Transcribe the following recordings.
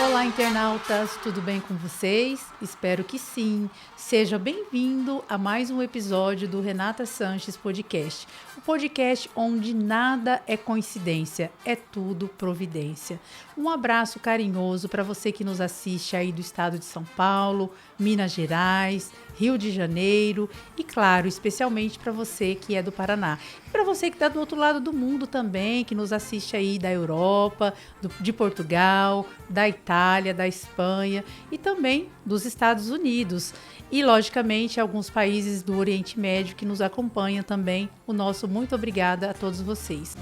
Olá, internautas, tudo bem com vocês? Espero que sim. Seja bem-vindo a mais um episódio do Renata Sanches Podcast. O podcast onde nada é coincidência, é tudo providência. Um abraço carinhoso para você que nos assiste aí do estado de São Paulo, Minas Gerais, Rio de Janeiro e, claro, especialmente para você que é do Paraná. E para você que está do outro lado do mundo também, que nos assiste aí da Europa, de Portugal, da Itália, da Espanha e também dos Estados Unidos. E, logicamente, alguns países do Oriente Médio que nos acompanham também. O nosso muito obrigada a todos vocês.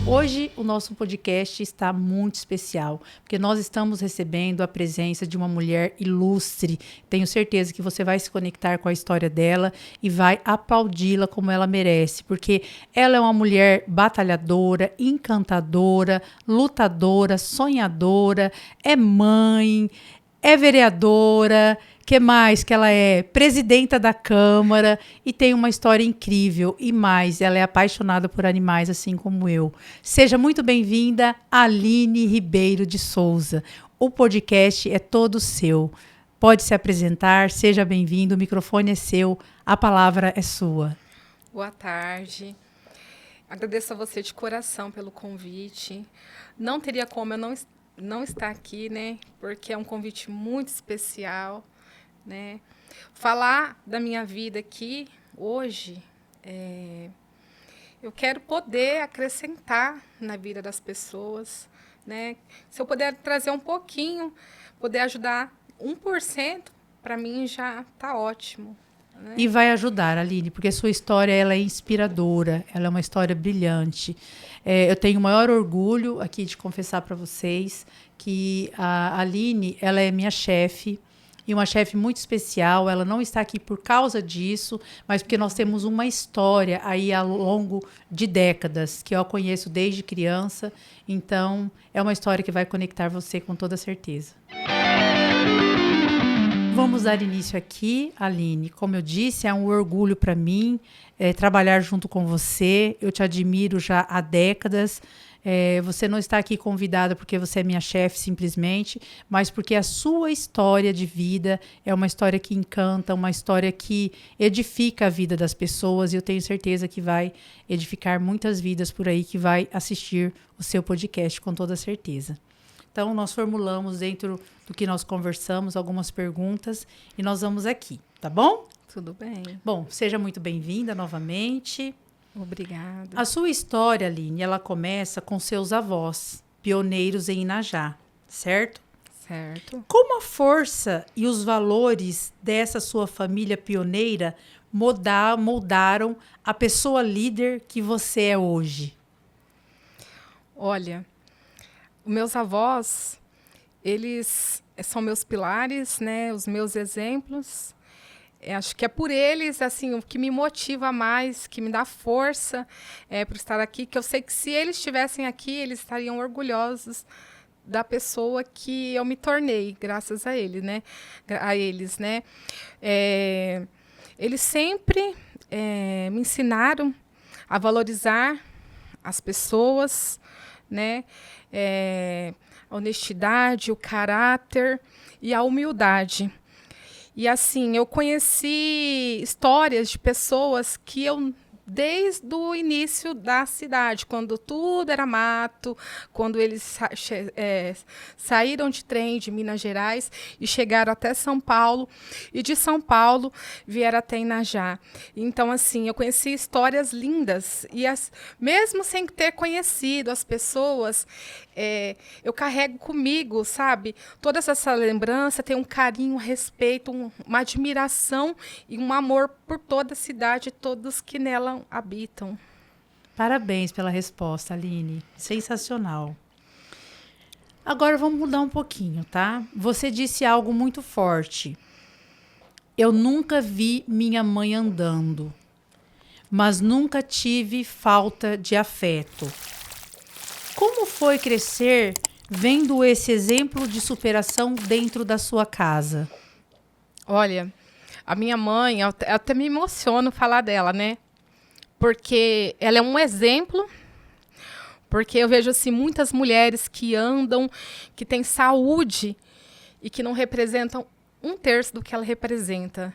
Hoje o nosso podcast está muito especial, porque nós estamos recebendo a presença de uma mulher ilustre. Tenho certeza que você vai se conectar com a história dela e vai aplaudi-la como ela merece, porque ela é uma mulher batalhadora, encantadora, lutadora, sonhadora, é mãe, é vereadora, que mais que ela é? Presidenta da Câmara e tem uma história incrível. E mais, ela é apaixonada por animais, assim como eu. Seja muito bem-vinda, Aline Ribeiro de Souza. O podcast é todo seu. Pode se apresentar, seja bem-vindo, o microfone é seu, a palavra é sua. Boa tarde. Agradeço a você de coração pelo convite. Não teria como eu não estar aqui, né? Porque é um convite muito especial, né? Falar da minha vida aqui hoje, eu quero poder acrescentar na vida das pessoas, né? Se eu puder trazer um pouquinho, poder ajudar 1%, para mim já está ótimo. Né? E vai ajudar, Aline, porque a sua história ela é inspiradora, ela é uma história brilhante. Eu tenho o maior orgulho aqui de confessar para vocês que a Aline ela é minha chefe, e uma chefe muito especial. Ela não está aqui por causa disso, mas porque nós temos uma história aí ao longo de décadas, que eu a conheço desde criança. Então, é uma história que vai conectar você com toda certeza. Vamos dar início aqui, Aline. Como eu disse, é um orgulho para mim trabalhar junto com você. Eu te admiro já há décadas. Você não está aqui convidada porque você é minha chefe simplesmente, mas porque a sua história de vida é uma história que encanta, uma história que edifica a vida das pessoas, e eu tenho certeza que vai edificar muitas vidas por aí que vai assistir o seu podcast com toda certeza. Então, nós formulamos dentro do que nós conversamos algumas perguntas e nós vamos aqui, tá bom? Tudo bem. Bom, seja muito bem-vinda novamente. Obrigada. A sua história, Aline, ela começa com seus avós, pioneiros em Inajá, certo? Certo. Como a força e os valores dessa sua família pioneira moldaram a pessoa líder que você é hoje? Olha, os meus avós, eles são meus pilares, né? Os meus exemplos. Acho que é por eles, assim, o que me motiva mais, que me dá força para estar aqui, que eu sei que se eles estivessem aqui, eles estariam orgulhosos da pessoa que eu me tornei, graças a ele, né? A eles, né? Eles sempre me ensinaram a valorizar as pessoas, né? A honestidade, o caráter e a humildade. E assim, eu conheci histórias de pessoas que eu, desde o início da cidade, quando tudo era mato, quando eles saíram de trem de Minas Gerais e chegaram até São Paulo, e de São Paulo vieram até Inajá. Então, assim, eu conheci histórias lindas, e mesmo sem ter conhecido as pessoas, eu carrego comigo, sabe? Toda essa lembrança, tem um carinho, um respeito, uma admiração e um amor por toda a cidade, todos que nela habitam. Parabéns pela resposta, Aline. Sensacional. Agora vamos mudar um pouquinho, tá? Você disse algo muito forte. Eu nunca vi minha mãe andando, mas nunca tive falta de afeto. Como foi crescer vendo esse exemplo de superação dentro da sua casa? Olha, A minha mãe, eu até me emociono falar dela, né? Porque ela é um exemplo, porque eu vejo assim muitas mulheres que andam, que têm saúde e que não representam um terço do que ela representa.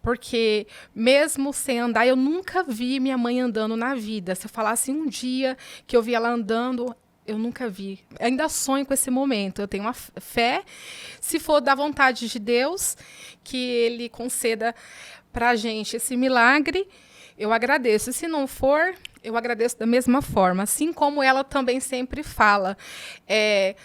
Porque mesmo sem andar, eu nunca vi minha mãe andando na vida. Se eu falasse um dia que eu vi ela andando, eu nunca vi. Ainda sonho com esse momento. Eu tenho uma fé, se for da vontade de Deus, que Ele conceda para a gente esse milagre, eu agradeço. E se não for, eu agradeço da mesma forma. Assim como ela também sempre fala.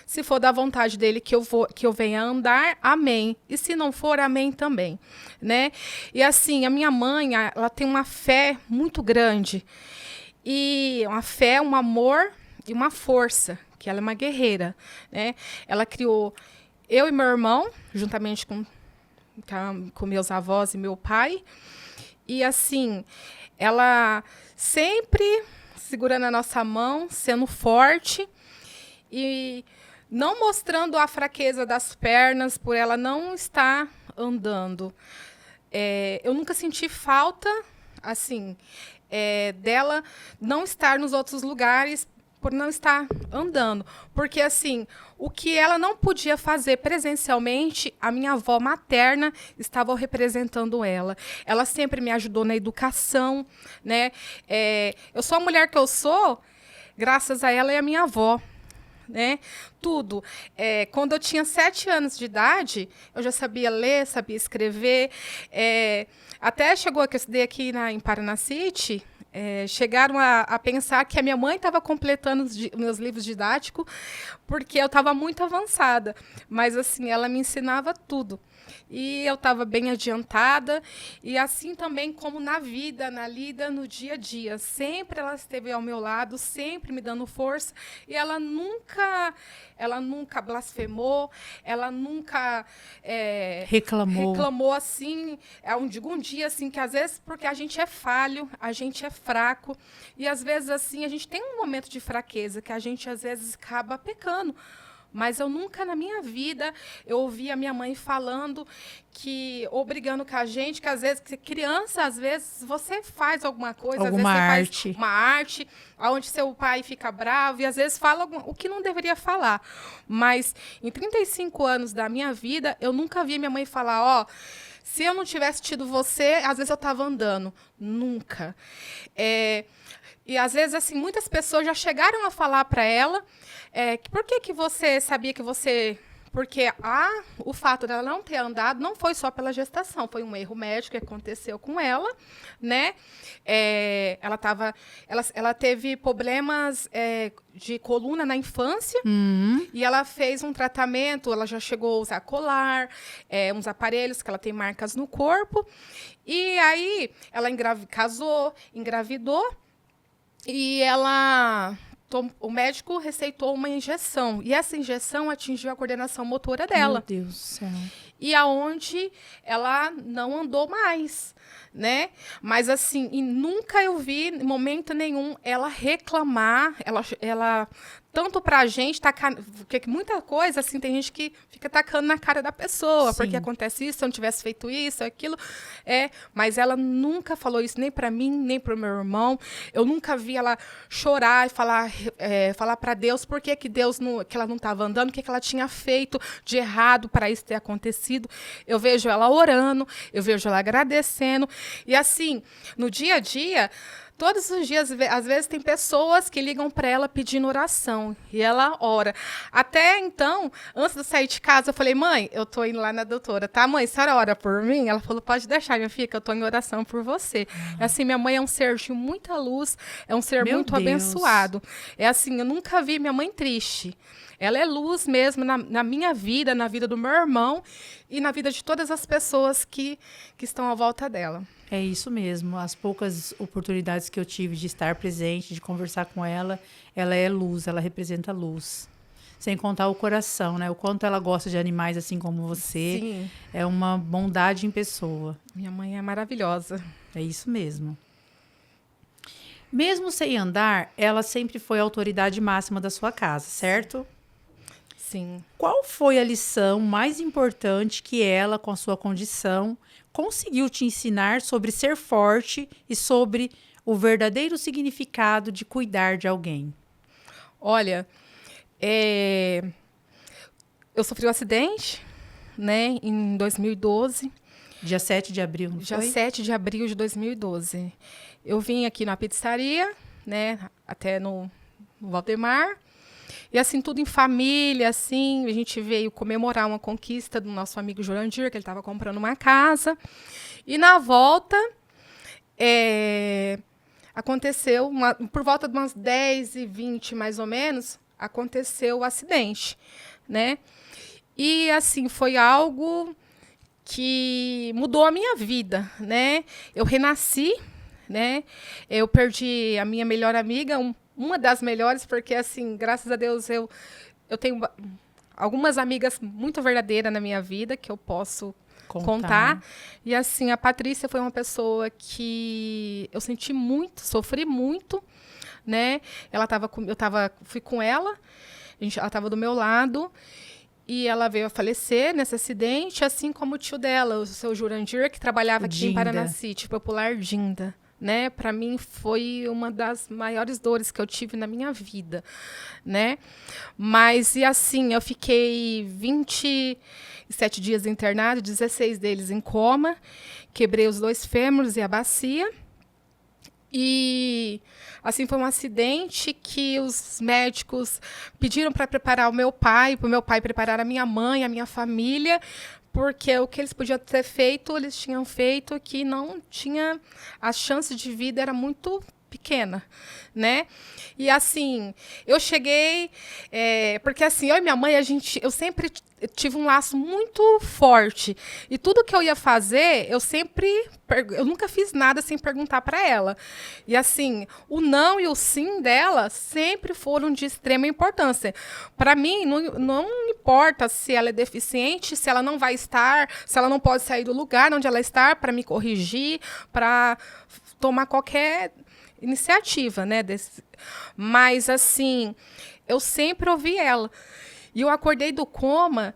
Se for da vontade dele que eu venha andar, amém. E se não for, amém também. Né? E assim, a minha mãe, ela tem uma fé muito grande. E uma fé, um amor e uma força, que ela é uma guerreira, né? Ela criou eu e meu irmão, juntamente com meus avós e meu pai. E assim, ela sempre segurando a nossa mão, sendo forte e não mostrando a fraqueza das pernas por ela não estar andando. Eu nunca senti falta, assim, dela não estar nos outros lugares por não estar andando. Porque, assim, o que ela não podia fazer presencialmente, a minha avó materna estava representando ela. Ela sempre me ajudou na educação, né? Eu sou a mulher que eu sou, graças a ela e a minha avó. Né? Tudo. Quando eu tinha 7 anos de idade, eu já sabia ler, sabia escrever. Até chegou a crescer aqui em Paranacite, chegaram a pensar que a minha mãe estava completando os meus livros didáticos porque eu estava muito avançada. Mas, assim, ela me ensinava tudo. E eu estava bem adiantada. E assim também como na vida, na lida, no dia a dia. Sempre ela esteve ao meu lado, sempre me dando força. E ela nunca blasfemou, ela nunca reclamou assim. Um dia assim, que às vezes, porque a gente é falho, a gente é fraco. E às vezes assim, a gente tem um momento de fraqueza, que a gente às vezes acaba pecando. Mas eu nunca na minha vida eu ouvi a minha mãe falando ou brigando com a gente, que às vezes, que criança, às vezes, você faz alguma coisa, às vezes você faz uma arte, onde seu pai fica bravo, e às vezes fala o que não deveria falar. Mas em 35 anos da minha vida, eu nunca vi minha mãe falar, se eu não tivesse tido você, às vezes eu estava andando. Nunca. E às vezes, assim, muitas pessoas já chegaram a falar para ela, por que você sabia que você... Porque o fato dela não ter andado não foi só pela gestação, foi um erro médico que aconteceu com ela, né? Ela teve problemas de coluna na infância e ela fez um tratamento, ela já chegou a usar colar, uns aparelhos que ela tem marcas no corpo. E aí ela casou, engravidou e o médico receitou uma injeção. E essa injeção atingiu a coordenação motora dela. Meu Deus do céu. E aonde ela não andou mais, né? Mas, assim, e nunca eu vi, em momento nenhum, ela reclamar, ela tanto pra gente, porque muita coisa, assim, tem gente que fica tacando na cara da pessoa, porque acontece isso, se eu não tivesse feito isso, aquilo. Mas ela nunca falou isso nem pra mim, nem pro meu irmão. Eu nunca vi ela chorar e falar para Deus por que que ela não estava andando, o que ela tinha feito de errado para isso ter acontecido. Eu vejo ela orando, eu vejo ela agradecendo. E assim, no dia a dia, todos os dias, às vezes, tem pessoas que ligam para ela pedindo oração. E ela ora. Até então, antes de eu sair de casa, eu falei, mãe, eu tô indo lá na doutora, tá? Mãe, a senhora ora por mim? Ela falou, pode deixar, minha filha, que eu tô em oração por você. Assim, minha mãe é um ser de muita luz, é um ser muito abençoado. Assim, eu nunca vi minha mãe triste. Ela é luz mesmo na minha vida, na vida do meu irmão e na vida de todas as pessoas que estão à volta dela. É isso mesmo. As poucas oportunidades que eu tive de estar presente, de conversar com ela, ela é luz, ela representa luz. Sem contar o coração, né? O quanto ela gosta de animais, assim como você. Sim. É uma bondade em pessoa. Minha mãe é maravilhosa. É isso mesmo. Mesmo sem andar, ela sempre foi a autoridade máxima da sua casa, certo? Sim. Qual foi a lição mais importante que ela, com a sua condição, conseguiu te ensinar sobre ser forte e sobre o verdadeiro significado de cuidar de alguém? Olha, eu sofri um acidente, né, em 2012. Dia 7 de abril, não Dia foi? 7 de abril de 2012. Eu vim aqui na pizzaria, né, até no Valdemar. E assim, tudo em família, assim, a gente veio comemorar uma conquista do nosso amigo Jurandir, que ele estava comprando uma casa. E na volta, aconteceu, por volta de umas 10h20, mais ou menos, aconteceu o acidente, né? E assim, foi algo que mudou a minha vida, né? Eu renasci, né? Eu perdi a minha melhor amiga, uma das melhores, porque assim, graças a Deus eu tenho algumas amigas muito verdadeiras na minha vida que eu posso contar. E assim, a Patrícia foi uma pessoa que eu senti muito, sofri muito, né? Fui com ela, ela estava do meu lado. E ela veio a falecer nesse acidente, assim como o tio dela, o seu Jurandir, que trabalhava aqui em Paranacite, Popular Dinda. Né? Para mim foi uma das maiores dores que eu tive na minha vida, né? Mas e assim, eu fiquei 27 dias internada, 16 deles em coma, quebrei os 2 fêmures e a bacia. E assim, foi um acidente que os médicos pediram para preparar o meu pai, para o meu pai preparar a minha mãe, a minha família, porque o que eles podiam ter feito, eles tinham feito, que não tinha, a chance de vida era muito pequena, né? E assim, eu cheguei, porque assim, eu e minha mãe, eu sempre tive um laço muito forte, e tudo que eu ia fazer, eu nunca fiz nada sem perguntar para ela. E assim, o não e o sim dela sempre foram de extrema importância. Para mim, não importa se ela é deficiente, se ela não vai estar, se ela não pode sair do lugar onde ela está para me corrigir, para tomar qualquer iniciativa, né? Mas assim, eu sempre ouvi ela. E eu acordei do coma.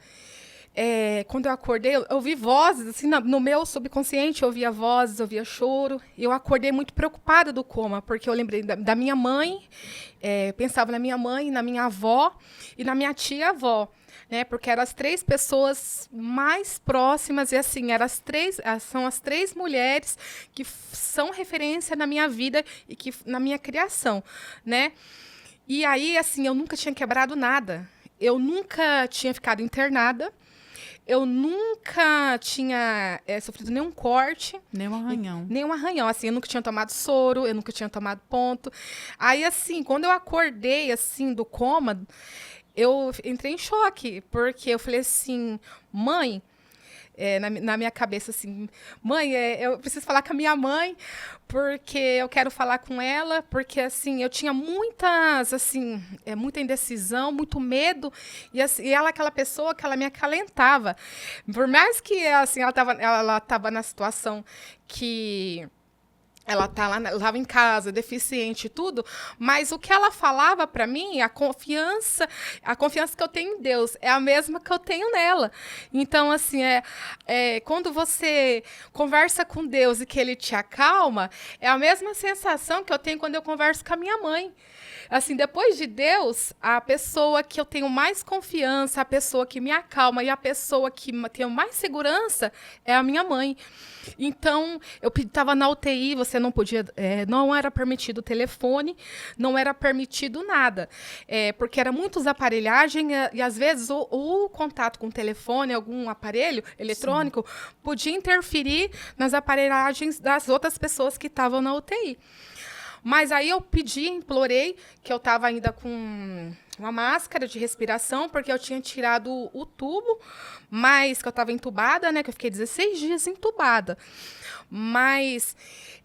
Quando eu acordei, eu ouvi vozes, assim, no meu subconsciente, eu ouvia vozes, eu ouvia choro. E eu acordei muito preocupada do coma, porque eu lembrei da minha mãe, pensava na minha mãe, na minha avó e na minha tia-avó. Né, porque eram as 3 pessoas mais próximas, e assim, são as 3 mulheres que são referência na minha vida e que na minha criação, né? E aí, assim, eu nunca tinha quebrado nada. Eu nunca tinha ficado internada. Eu nunca tinha sofrido nenhum corte. Nem um arranhão. Nenhum arranhão. Assim, eu nunca tinha tomado soro, eu nunca tinha tomado ponto. Aí, assim, quando eu acordei, assim, do coma, eu entrei em choque, porque eu falei assim, mãe, na minha cabeça assim, mãe, eu preciso falar com a minha mãe, porque eu quero falar com ela, porque assim, eu tinha muita indecisão, muito medo, e, assim, e ela é aquela pessoa que ela me acalentava. Por mais que assim, ela tava na situação que ela estava em casa, deficiente e tudo, mas o que ela falava para mim, a confiança que eu tenho em Deus é a mesma que eu tenho nela. Então, assim, quando você conversa com Deus e que Ele te acalma, é a mesma sensação que eu tenho quando eu converso com a minha mãe. Assim, depois de Deus, a pessoa que eu tenho mais confiança, a pessoa que me acalma e a pessoa que tenho mais segurança é a minha mãe. Então, eu estava na UTI, você não podia, não era permitido o telefone, não era permitido nada, porque era muitas aparelhagem e às vezes o contato com o telefone, algum aparelho eletrônico, sim, podia interferir nas aparelhagens das outras pessoas que estavam na UTI. Mas aí eu implorei, que eu estava ainda com uma máscara de respiração, porque eu tinha tirado o tubo, mas que eu estava entubada, né? Que eu fiquei 16 dias entubada. Mas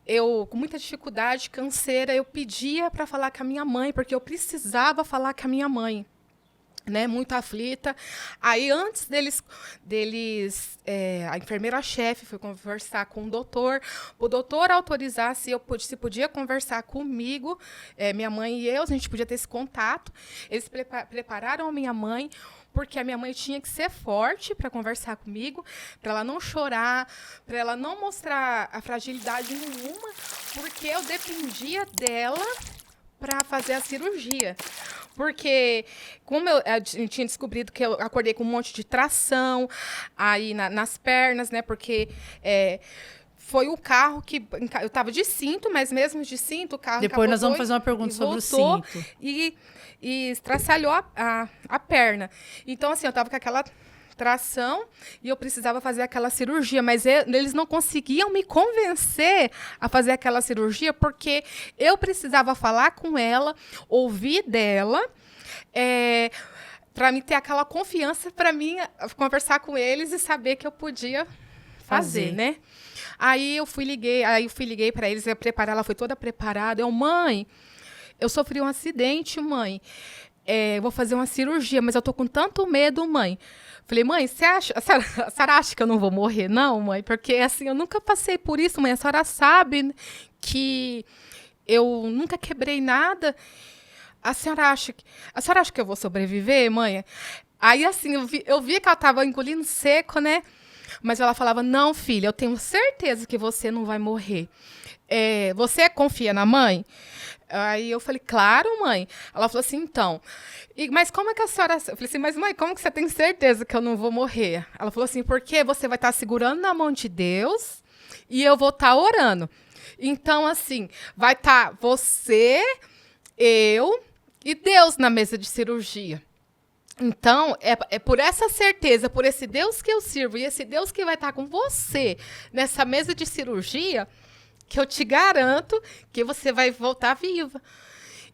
eu, com muita dificuldade, canseira, eu pedia para falar com a minha mãe, porque eu precisava falar com a minha mãe. Né, muito aflita. Aí, antes deles a enfermeira-chefe foi conversar com o doutor autorizar se podia conversar comigo, minha mãe e eu, a gente podia ter esse contato. Eles prepararam a minha mãe, porque a minha mãe tinha que ser forte para conversar comigo, para ela não chorar, para ela não mostrar a fragilidade nenhuma, porque eu dependia dela para fazer a cirurgia. Porque, como eu tinha descobrido que eu acordei com um monte de tração aí nas pernas, né? Porque foi o carro que... Eu estava de cinto, mas mesmo de cinto, o carro... Depois nós vamos fazer uma pergunta sobre o cinto. E estraçalhou a perna. Então, assim, eu estava com aquela tração e eu precisava fazer aquela cirurgia, mas eles não conseguiam me convencer a fazer aquela cirurgia porque eu precisava falar com ela, ouvir dela, para mim ter aquela confiança para mim conversar com eles e saber que eu podia fazer, né? Aí eu liguei para eles, ela foi toda preparada. Mãe, eu sofri um acidente, mãe. Vou fazer uma cirurgia, mas eu tô com tanto medo, mãe. Falei, mãe, a senhora acha que eu não vou morrer, não, mãe? Porque, assim, eu nunca passei por isso, mãe. A senhora sabe que eu nunca quebrei nada. A senhora acha que eu vou sobreviver, mãe? Aí, assim, eu vi que ela tava engolindo seco, né? Mas ela falava, não, filha, eu tenho certeza que você não vai morrer. Você confia na mãe? Aí eu falei, claro, mãe. Ela falou assim, então, mas como é que a senhora... Eu falei assim, mas mãe, como que você tem certeza que eu não vou morrer? Ela falou assim, porque você vai estar segurando na mão de Deus e eu vou estar orando. Então, assim, vai estar você, eu e Deus na mesa de cirurgia. Então, é por essa certeza, por esse Deus que eu sirvo e esse Deus que vai estar com você nessa mesa de cirurgia, que eu te garanto que você vai voltar viva.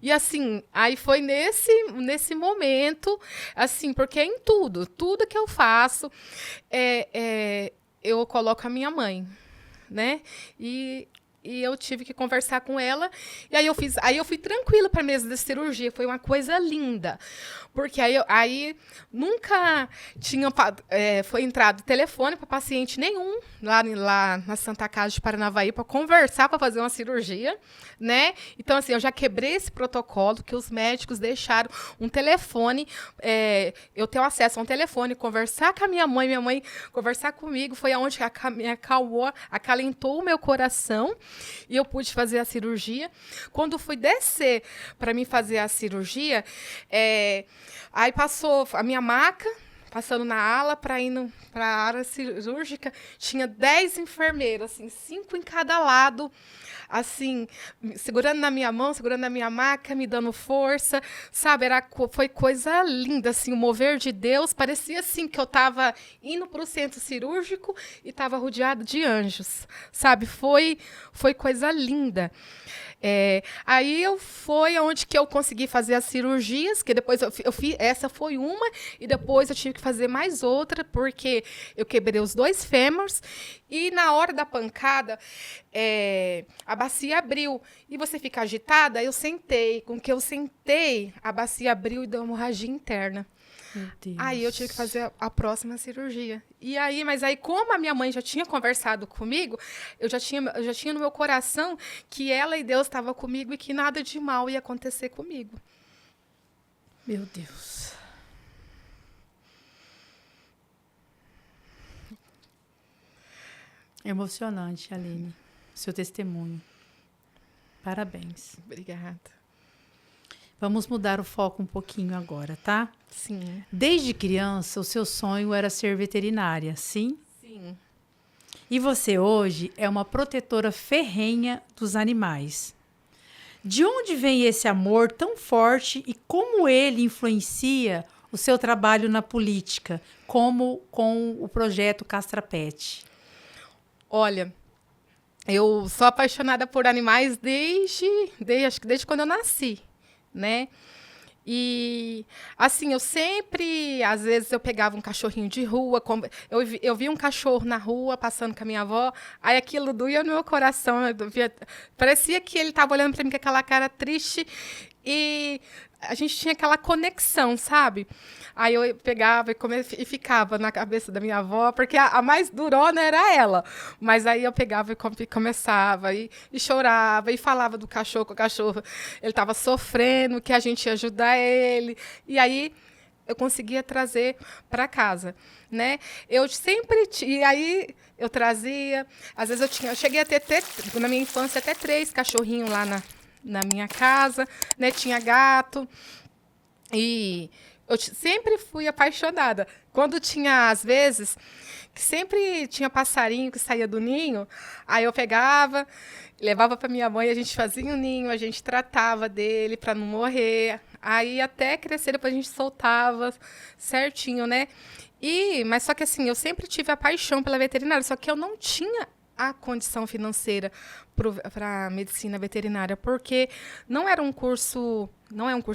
E, assim, aí foi nesse momento, assim, porque em tudo que eu faço, eu coloco a minha mãe, né? E eu tive que conversar com ela. E aí eu fui tranquila para a mesa da cirurgia. Foi uma coisa linda. Porque aí nunca tinha foi entrado telefone para paciente nenhum lá na Santa Casa de Paranavaí para conversar, para fazer uma cirurgia, né? Então, assim, eu já quebrei esse protocolo que os médicos deixaram um telefone, eu ter acesso a um telefone, conversar com a minha mãe conversar comigo, foi aonde me acalmou, acalentou o meu coração e eu pude fazer a cirurgia. Quando fui descer para mim fazer a cirurgia, aí passou a minha maca, passando na ala para ir para a área cirúrgica, tinha 10 enfermeiras, assim, 5 em cada lado, assim, segurando na minha mão, segurando na minha maca, me dando força, sabe? Foi coisa linda, assim, o mover de Deus. Parecia, assim, que eu estava indo para o centro cirúrgico e estava rodeado de anjos, sabe? Foi coisa linda. Aí foi onde que eu consegui fazer as cirurgias, que depois eu fiz, essa foi uma, e depois eu tive que fazer mais outra, porque eu quebrei os 2 fêmurs, e na hora da pancada, a bacia abriu, e você fica agitada, eu sentei, com que eu sentei, a bacia abriu e deu hemorragia interna. Meu Deus. Aí eu tive que fazer a próxima cirurgia. Mas aí, como a minha mãe já tinha conversado comigo, eu já tinha no meu coração que ela e Deus estavam comigo e que nada de mal ia acontecer comigo. Meu Deus. Emocionante, Aline, seu testemunho. Parabéns. Obrigada. Vamos mudar o foco um pouquinho agora, tá? Sim. Desde criança, o seu sonho era ser veterinária, sim? Sim. E você hoje é uma protetora ferrenha dos animais. De onde vem esse amor tão forte e como ele influencia o seu trabalho na política, como com o projeto Castra Pet? Olha, eu sou apaixonada por animais acho que desde quando eu nasci, né? E, assim, eu sempre, às vezes, eu pegava um cachorrinho de rua, eu vi um cachorro na rua, passando com a minha avó, aí aquilo doía no meu coração, parecia que ele estava olhando para mim com aquela cara triste, e a gente tinha aquela conexão, sabe? Aí eu pegava e ficava na cabeça da minha avó, porque a mais durona era ela. Mas aí eu pegava e começava, e chorava, e falava do cachorro, que o cachorro ele estava sofrendo, que a gente ia ajudar ele. E aí eu conseguia trazer para casa, né? Eu sempre e aí eu trazia, às vezes eu cheguei a ter na minha infância até 3 cachorrinhos lá na minha casa, né? Tinha gato e eu sempre fui apaixonada. Quando tinha, às vezes, que sempre tinha passarinho que saía do ninho, aí eu pegava, levava para minha mãe, a gente fazia um ninho, a gente tratava dele para não morrer. Aí até crescer, depois a gente soltava certinho, né? Mas só que assim, eu sempre tive a paixão pela veterinária, só que eu não tinha a condição financeira para medicina veterinária, porque não é um curso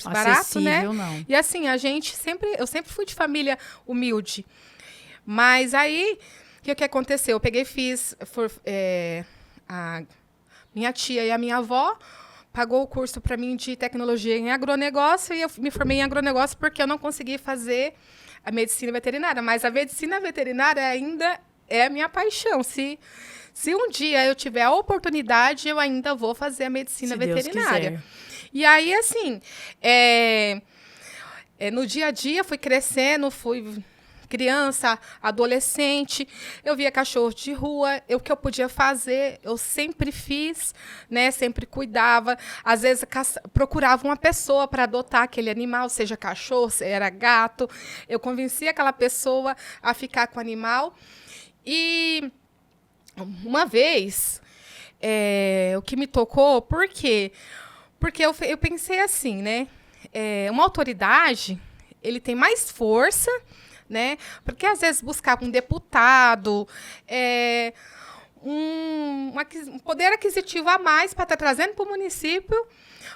barato, né? Não. E assim, eu sempre fui de família humilde. Mas aí, o que aconteceu? Eu peguei, a minha tia e a minha avó pagou o curso para mim de tecnologia em agronegócio e eu me formei em agronegócio porque eu não consegui fazer a medicina veterinária. Mas a medicina veterinária ainda é a minha paixão. Se um dia eu tiver a oportunidade, eu ainda vou fazer a medicina veterinária. Deus quiser. E aí, assim, no dia a dia, fui crescendo, fui criança, adolescente, eu via cachorro de rua, o que eu podia fazer, eu sempre fiz, né? Sempre cuidava. Às vezes, procurava uma pessoa para adotar aquele animal, seja cachorro, se era gato. Eu convencia aquela pessoa a ficar com o animal. E uma vez, o que me tocou, por quê? Porque eu pensei assim, né? Uma autoridade, ele tem mais força, né? Porque às vezes buscar um deputado, um poder aquisitivo a mais para estar trazendo para o município,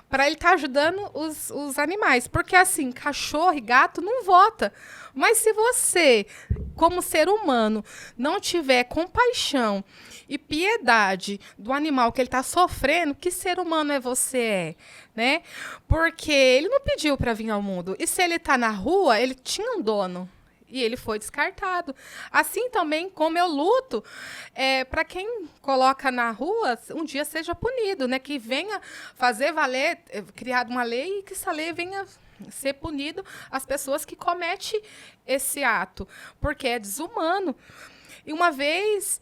para ele estar ajudando os animais. Porque assim, cachorro e gato não vota. Mas se você, como ser humano, não tiver compaixão e piedade do animal que ele está sofrendo, que ser humano você né? Porque ele não pediu para vir ao mundo. E se ele está na rua, ele tinha um dono. E ele foi descartado. Assim também como eu luto para quem coloca na rua, um dia seja punido, né? Que venha fazer valer, criar uma lei e que essa lei venha ser punido as pessoas que cometem esse ato. Porque é desumano. E uma vez,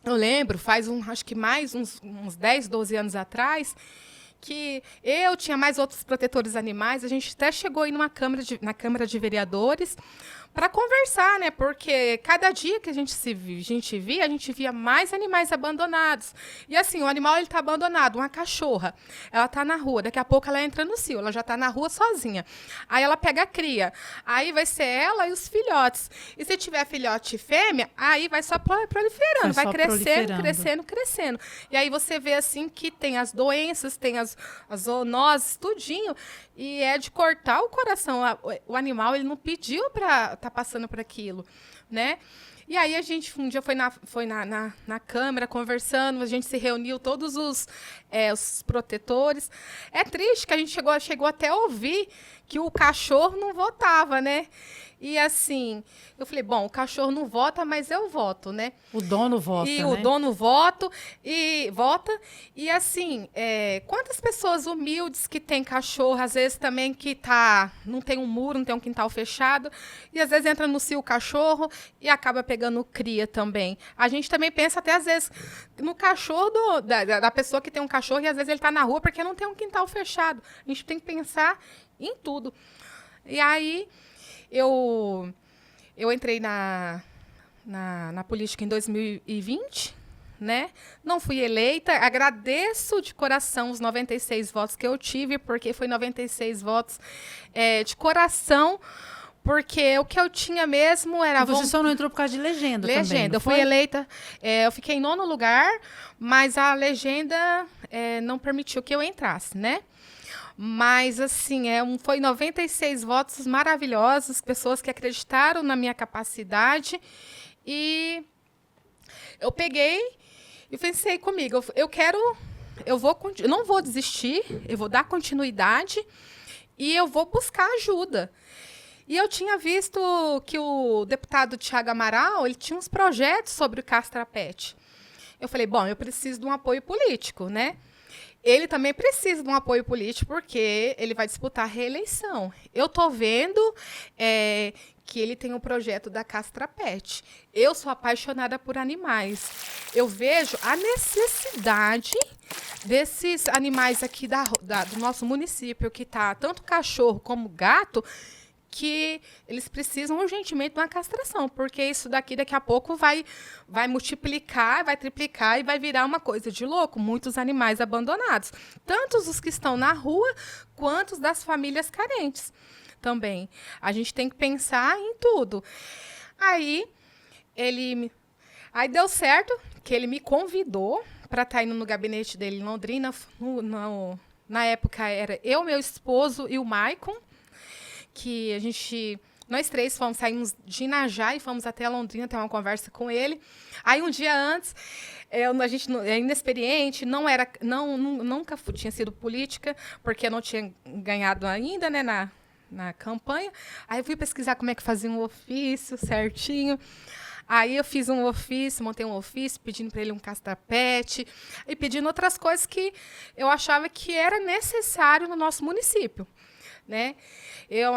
eu lembro, acho que mais uns 10, 12 anos atrás, que eu tinha mais outros protetores animais, a gente até chegou aí na Câmara de Vereadores para conversar, né? Porque cada dia que a gente via mais animais abandonados. E assim, o animal ele tá abandonado, uma cachorra, ela tá na rua, daqui a pouco ela entra no cio, ela já tá na rua sozinha. Aí ela pega a cria, aí vai ser ela e os filhotes. E se tiver filhote fêmea, aí vai só proliferando, vai crescendo. E aí você vê assim que tem as doenças, tem as zoonoses, tudinho, e é de cortar o coração. O animal ele não pediu para estar passando por aquilo, né? E aí a gente um dia foi na Câmara conversando, a gente se reuniu, todos os protetores. É triste que a gente chegou até a ouvir que o cachorro não votava, né? E assim, eu falei, bom, o cachorro não vota, mas eu voto, né? O dono vota, e né? O dono vota. E assim, quantas pessoas humildes que tem cachorro, às vezes também que não tem um muro, não tem um quintal fechado, e às vezes entra no cio o cachorro e acaba pegando cria também. A gente também pensa até às vezes no cachorro da pessoa que tem um cachorro e às vezes ele está na rua porque não tem um quintal fechado. A gente tem que pensar em tudo. E aí eu entrei na política em 2020, né? Não fui eleita. Agradeço de coração os 96 votos que eu tive, porque foi 96 votos de coração, porque o que eu tinha mesmo era... E você só não entrou por causa de legenda também, eu fui eleita, eu fiquei em 9º lugar, mas a legenda não permitiu que eu entrasse, né? Mas, assim, foi 96 votos maravilhosos, pessoas que acreditaram na minha capacidade. E eu peguei e pensei comigo, eu não vou desistir, eu vou dar continuidade e eu vou buscar ajuda. E eu tinha visto que o deputado Thiago Amaral, ele tinha uns projetos sobre o castrapet. Eu falei, bom, eu preciso de um apoio político, né? Ele também precisa de um apoio político, porque ele vai disputar a reeleição. Eu estou vendo que ele tem um projeto da Castra Pet. Eu sou apaixonada por animais. Eu vejo a necessidade desses animais aqui do nosso município, que tá tanto cachorro como gato, que eles precisam urgentemente de uma castração, porque isso daqui a pouco vai multiplicar, vai triplicar e vai virar uma coisa de louco. Muitos animais abandonados, tanto os que estão na rua, quanto os das famílias carentes também. A gente tem que pensar em tudo. Aí deu certo que ele me convidou para estar indo no gabinete dele em Londrina. Na época era eu, meu esposo e o Maicon, que nós três saímos de Inajá e fomos até Londrina ter uma conversa com ele. Aí um dia antes, a gente é inexperiente, nunca tinha sido política, porque eu não tinha ganhado ainda, né, na campanha. Aí eu fui pesquisar como é que fazia um ofício certinho. Aí eu fiz um ofício, montei um ofício, pedindo para ele um Castra Pet e pedindo outras coisas que eu achava que era necessário no nosso município, né?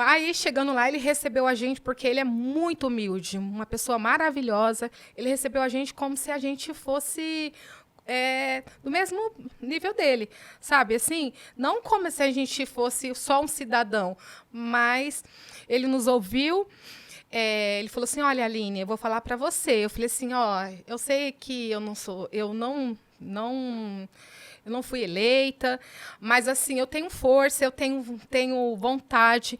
Aí, chegando lá, ele recebeu a gente, porque ele é muito humilde, uma pessoa maravilhosa. Ele recebeu a gente como se a gente fosse do mesmo nível dele, sabe? Assim, não como se a gente fosse só um cidadão, mas ele nos ouviu. Ele falou assim: olha, Aline, eu vou falar para você. Eu falei assim: eu sei que eu não fui eleita, mas assim, eu tenho força, eu tenho vontade,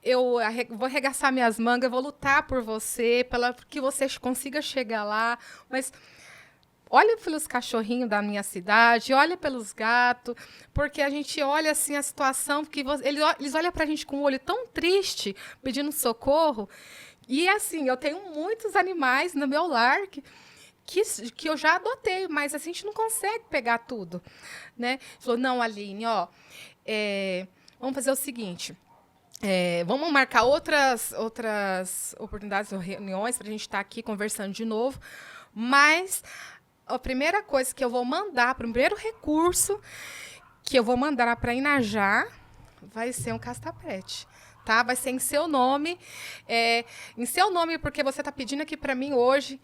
eu vou arregaçar minhas mangas, eu vou lutar por você, para que você consiga chegar lá. Mas olha pelos cachorrinhos da minha cidade, olha pelos gatos, porque a gente olha assim a situação, que eles olham para a gente com um olho tão triste, pedindo socorro. E assim, eu tenho muitos animais no meu lar que eu já adotei, mas a gente não consegue pegar tudo, né? Falou: não, Aline, vamos fazer o seguinte, vamos marcar outras oportunidades ou reuniões para a gente estar aqui conversando de novo, mas a primeira coisa que eu vou mandar, o primeiro recurso que eu vou mandar para Inajá vai ser um Castra Pet. Tá? Vai ser em seu nome, porque você está pedindo aqui para mim hoje.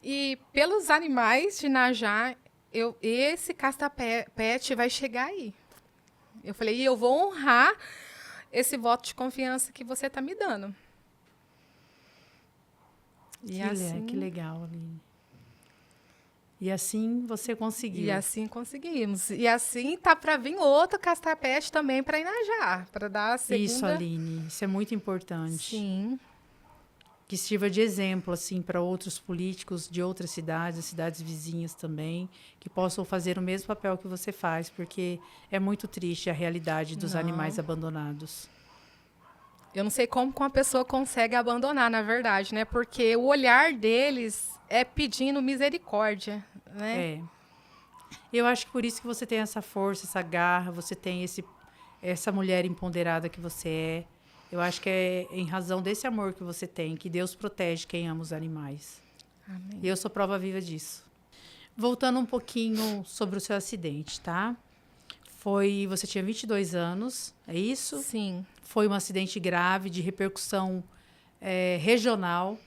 E pelos animais de Inajá, esse Castra Pet vai chegar aí. Eu falei: e eu vou honrar esse voto de confiança que você está me dando. Que legal, Aline. E assim você conseguiu. E assim conseguimos. E assim tá para vir outro Castra Pet também para Inajá, para dar a segunda. Isso, Aline, isso é muito importante. Sim. Que sirva de exemplo assim para outros políticos de outras cidades vizinhas também, que possam fazer o mesmo papel que você faz, porque é muito triste a realidade dos animais abandonados. Eu não sei como uma pessoa consegue abandonar, na verdade, né? Porque o olhar deles é pedindo misericórdia, né? Eu acho que por isso que você tem essa força, essa garra, você tem essa mulher empoderada que você é. Eu acho que é em razão desse amor que você tem, que Deus protege quem ama os animais. Amém. E eu sou prova viva disso. Voltando um pouquinho sobre o seu acidente, tá? Você tinha 22 anos, é isso? Sim. Foi um acidente grave, de repercussão regional.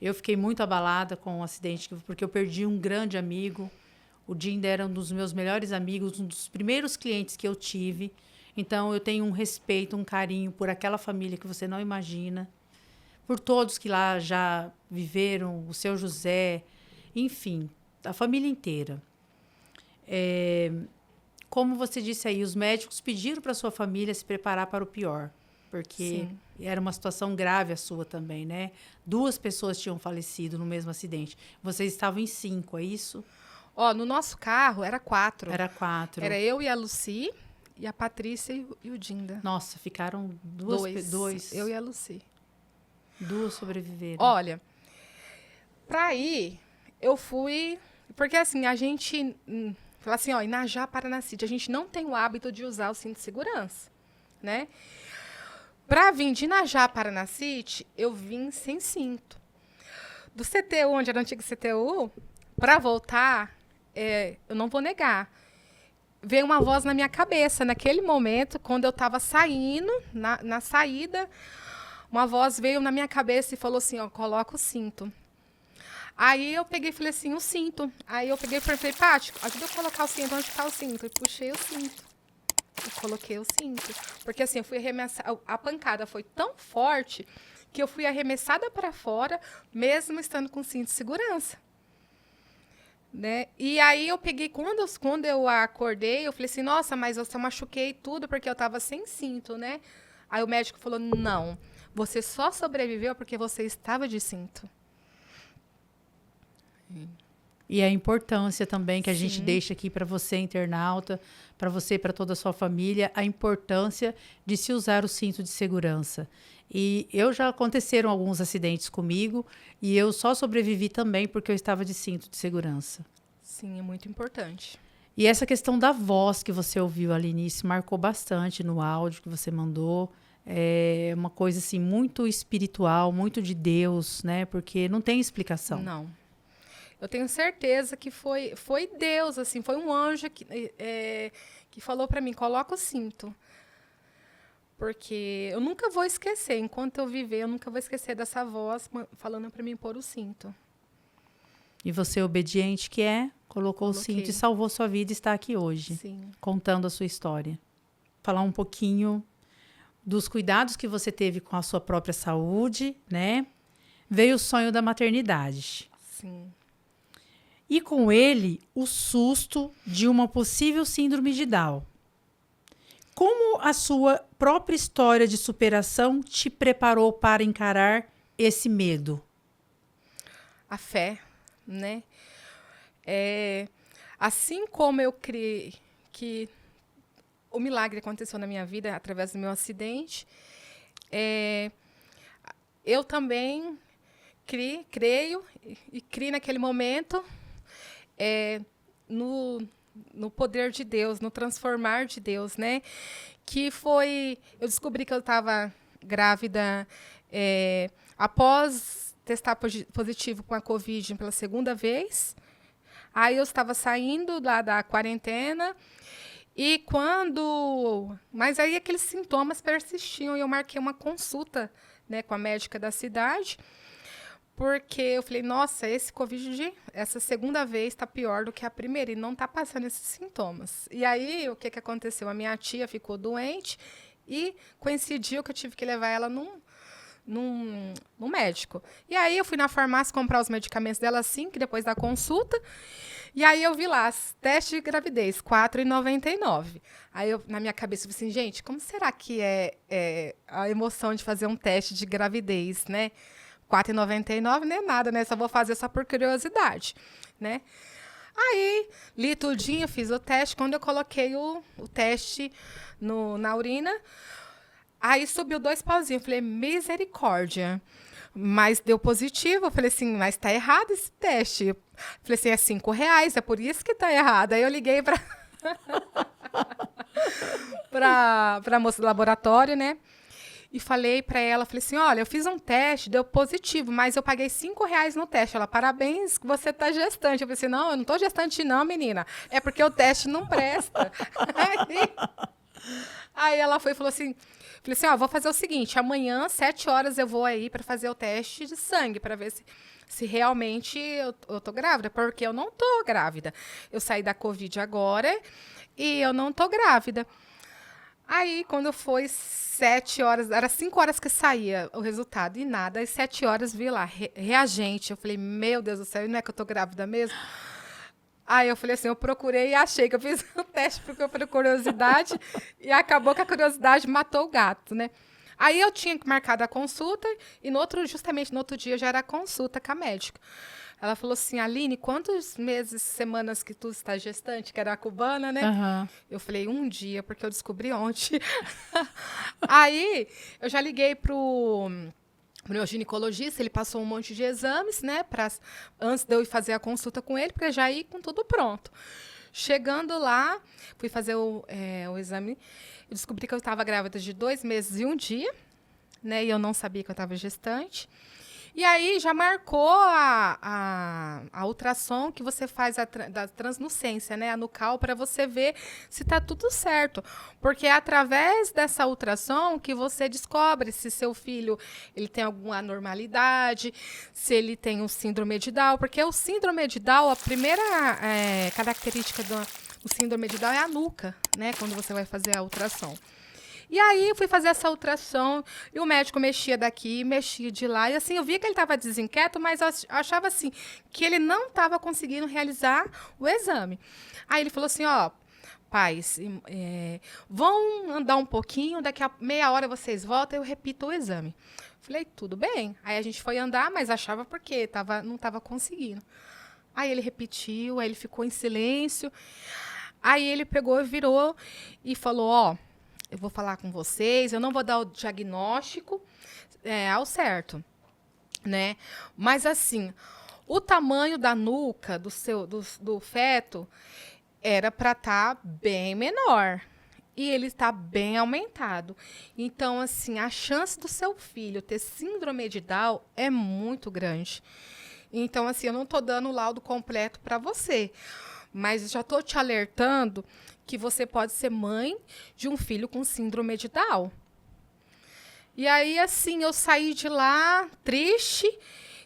Eu fiquei muito abalada com o acidente, porque eu perdi um grande amigo. O Dinda era um dos meus melhores amigos, um dos primeiros clientes que eu tive. Então, eu tenho um respeito, um carinho por aquela família que você não imagina. Por todos que lá já viveram, o seu José, enfim, a família inteira. Como você disse aí, os médicos pediram para sua família se preparar para o pior, porque Sim. Era uma situação grave a sua também, né? 2 pessoas tinham falecido no mesmo acidente. Vocês estavam em 5, é isso? No nosso carro era 4. Era 4. Era eu e a Lucy, e a Patrícia e o Dinda. Nossa, ficaram 2. Eu e a Lucy. 2 sobreviveram. Olha, para ir, eu fui... Porque assim, a gente... Fala assim, Inajá, Paranacite, a gente não tem o hábito de usar o cinto de segurança, né? Para vir de Inajá, Paranacite, eu vim sem cinto. Do CTU, onde era o antigo CTU, para voltar, eu não vou negar, veio uma voz na minha cabeça. Naquele momento, quando eu estava saindo, na saída, uma voz veio na minha cabeça e falou assim, ó, coloca o cinto. Aí eu peguei e falei assim, o cinto. Aí eu peguei e falei, Paty, ajuda eu a colocar o cinto. Onde está o cinto? Eu puxei o cinto. Eu coloquei o cinto. Porque assim, eu fui arremessada. A pancada foi tão forte que eu fui arremessada para fora, mesmo estando com cinto de segurança. Né? E aí eu peguei, quando eu acordei, eu falei assim, nossa, mas eu só machuquei tudo porque eu estava sem cinto, né? Aí o médico falou, não, você só sobreviveu porque você estava de cinto. E a importância também que a gente Sim. deixa aqui para você, internauta, para você e para toda a sua família, a importância de se usar o cinto de segurança. E já aconteceram alguns acidentes comigo e eu só sobrevivi também porque eu estava de cinto de segurança. Sim, é muito importante. E essa questão da voz que você ouviu ali início marcou bastante no áudio que você mandou. É uma coisa assim muito espiritual, muito de Deus, né? Porque não tem explicação. Não. Eu tenho certeza que foi Deus, assim, foi um anjo que falou para mim, coloca o cinto. Porque eu nunca vou esquecer, enquanto eu viver, eu nunca vou esquecer dessa voz falando para mim pôr o cinto. E você, obediente que é, colocou o cinto e salvou sua vida e está aqui hoje, Sim. contando a sua história. Falar um pouquinho dos cuidados que você teve com a sua própria saúde, né? Veio o sonho da maternidade. Sim. E com ele, o susto de uma possível síndrome de Down. Como a sua própria história de superação te preparou para encarar esse medo? A fé, né? Assim como eu criei que o milagre aconteceu na minha vida através do meu acidente, eu também creio e criei naquele momento no poder de Deus, no transformar de Deus, né? Que foi... Eu descobri que eu estava grávida após testar positivo com a Covid pela segunda vez. Aí eu estava saindo da quarentena e quando... Mas aí aqueles sintomas persistiam e eu marquei uma consulta, né, com a médica da cidade, porque eu falei, nossa, esse Covid, essa segunda vez está pior do que a primeira e não está passando esses sintomas. E aí, o que aconteceu? A minha tia ficou doente e coincidiu que eu tive que levar ela num médico. E aí, eu fui na farmácia comprar os medicamentos dela assim, que depois da consulta. E aí, eu vi lá, teste de gravidez, R$ 4,99. Aí, na minha cabeça, eu falei assim, gente, como será que é a emoção de fazer um teste de gravidez, né? R$ 4,99 não é nada, né? Só vou fazer só por curiosidade, né? Aí, li tudinho, fiz o teste. Quando eu coloquei o teste na urina, aí subiu 2 pauzinhos. Eu falei, misericórdia. Mas deu positivo. Eu falei assim, mas tá errado esse teste. Eu falei assim, é R$ 5, é por isso que tá errado. Aí eu liguei pra moça do laboratório, né? E falei para ela, falei assim, olha, eu fiz um teste, deu positivo, mas eu paguei R$ 5 no teste. Ela, parabéns, que você tá gestante. Eu falei assim, não, eu não tô gestante não, menina. É porque o teste não presta. Aí ela foi e falou assim, falei assim, ó, vou fazer o seguinte, amanhã, 7 horas, eu vou aí para fazer o teste de sangue, para ver se realmente eu tô grávida, porque eu não tô grávida. Eu saí da Covid agora e eu não tô grávida. Aí, quando foi 7 horas, era 5 horas que saía o resultado e nada. Às 7 horas vi lá, reagente. Eu falei, meu Deus do céu, não é que eu tô grávida mesmo? Aí eu falei assim, eu procurei e achei que eu fiz o teste porque eu por curiosidade e acabou que a curiosidade matou o gato, né? Aí eu tinha marcado a consulta e justamente no outro dia já era a consulta com a médica. Ela falou assim, Aline, quantos meses, semanas que tu está gestante? Que era a cubana, né? Uhum. Eu falei, 1 dia, porque eu descobri ontem. Aí, eu já liguei pro meu ginecologista, ele passou um monte de exames, né? Antes de eu ir fazer a consulta com ele, para já ir com tudo pronto. Chegando lá, fui fazer o exame, eu descobri que eu estava grávida de 2 meses e 1 dia, né? E eu não sabia que eu estava gestante. E aí já marcou a ultrassom que você faz da translucência, né? A nucal, para você ver se está tudo certo. Porque é através dessa ultrassom que você descobre se seu filho ele tem alguma anormalidade, se ele tem um síndrome de Down. Porque o síndrome de Down, a primeira característica do síndrome de Down é a nuca, né? Quando você vai fazer a ultrassom. E aí eu fui fazer essa ultrassom e o médico mexia daqui, mexia de lá. E assim, eu via que ele estava desinquieto, mas eu achava assim, que ele não estava conseguindo realizar o exame. Aí ele falou assim, ó, pais, vão andar um pouquinho, daqui a meia hora vocês voltam e eu repito o exame. Falei, tudo bem. Aí a gente foi andar, mas achava porque não estava conseguindo. Aí ele repetiu, aí ele ficou em silêncio. Aí ele pegou, virou e falou, ó, eu vou falar com vocês, eu não vou dar o diagnóstico ao certo, né? Mas assim, o tamanho da nuca do feto era para estar bem menor. E ele está bem aumentado. Então, assim, a chance do seu filho ter síndrome de Down é muito grande. Então, assim, eu não estou dando o laudo completo para você, mas já estou te alertando que você pode ser mãe de um filho com síndrome de Down. E aí, assim, eu saí de lá triste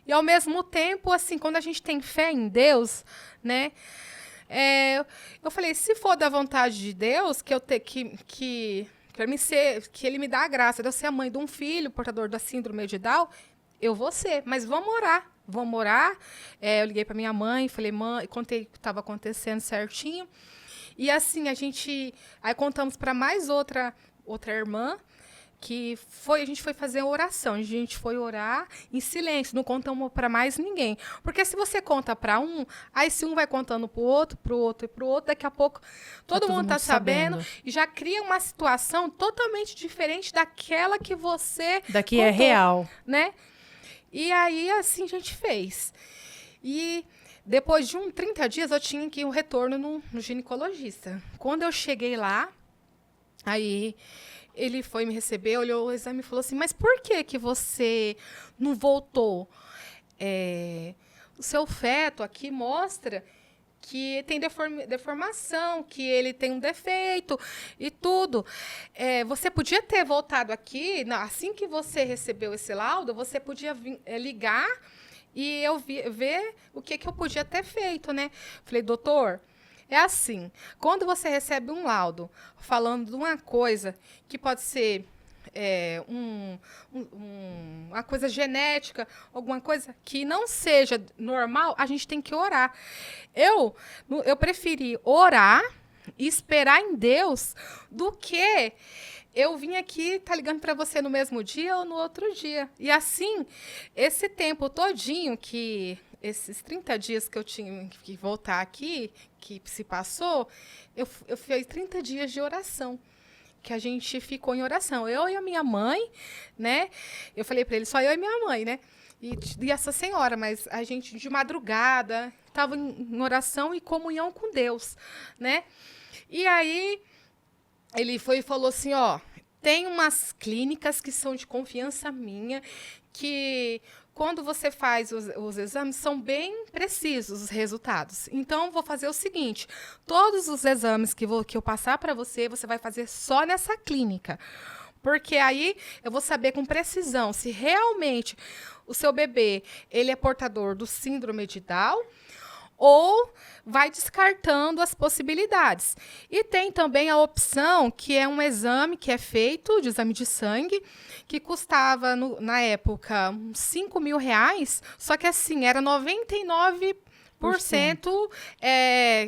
e, ao mesmo tempo, assim, quando a gente tem fé em Deus, né? Eu falei, se for da vontade de Deus, que eu ter que ele me dá a graça de eu ser a mãe de um filho portador da síndrome de Down, eu vou ser, mas vamos orar. Vamos orar. Eu liguei para minha mãe, falei, mãe, contei o que estava acontecendo certinho. E assim, aí contamos para mais outra irmã, a gente foi fazer oração, a gente foi orar em silêncio, não contamos para mais ninguém. Porque se você conta para um, aí se um vai contando para o outro e para o outro, daqui a pouco todo mundo está sabendo e já cria uma situação totalmente diferente daquela que você Daqui contou, é real, né? E aí, assim, a gente fez. E depois de 30 dias, eu tinha que ir um retorno no ginecologista. Quando eu cheguei lá, aí ele foi me receber, olhou o exame e falou assim, mas por que você não voltou? O seu feto aqui mostra que tem deformação, que ele tem um defeito e tudo. Você podia ter voltado aqui, assim que você recebeu esse laudo, você podia ligar e eu ver o que eu podia ter feito, né? Falei, doutor, é assim, quando você recebe um laudo falando de uma coisa que pode ser uma coisa genética, alguma coisa que não seja normal, a gente tem que orar. Eu preferi orar e esperar em Deus do que eu vim aqui, tá ligando para você no mesmo dia ou no outro dia. E assim, esse tempo todinho esses 30 dias que eu tinha que voltar aqui, que se passou, eu fiz 30 dias de oração. Que a gente ficou em oração. Eu e a minha mãe, né? Eu falei para ele, só eu e minha mãe, né? E essa senhora, mas a gente de madrugada estava em oração e comunhão com Deus, né? E aí ele foi e falou assim, ó, tem umas clínicas que são de confiança minha, que quando você faz os exames, são bem precisos os resultados. Então, vou fazer o seguinte, todos os exames que eu passar para você, você vai fazer só nessa clínica. Porque aí eu vou saber com precisão se realmente o seu bebê ele é portador do síndrome de Down ou vai descartando as possibilidades. E tem também a opção, que é um exame que é feito, de exame de sangue, que custava, na época, uns 5 mil reais, só que assim, era 99%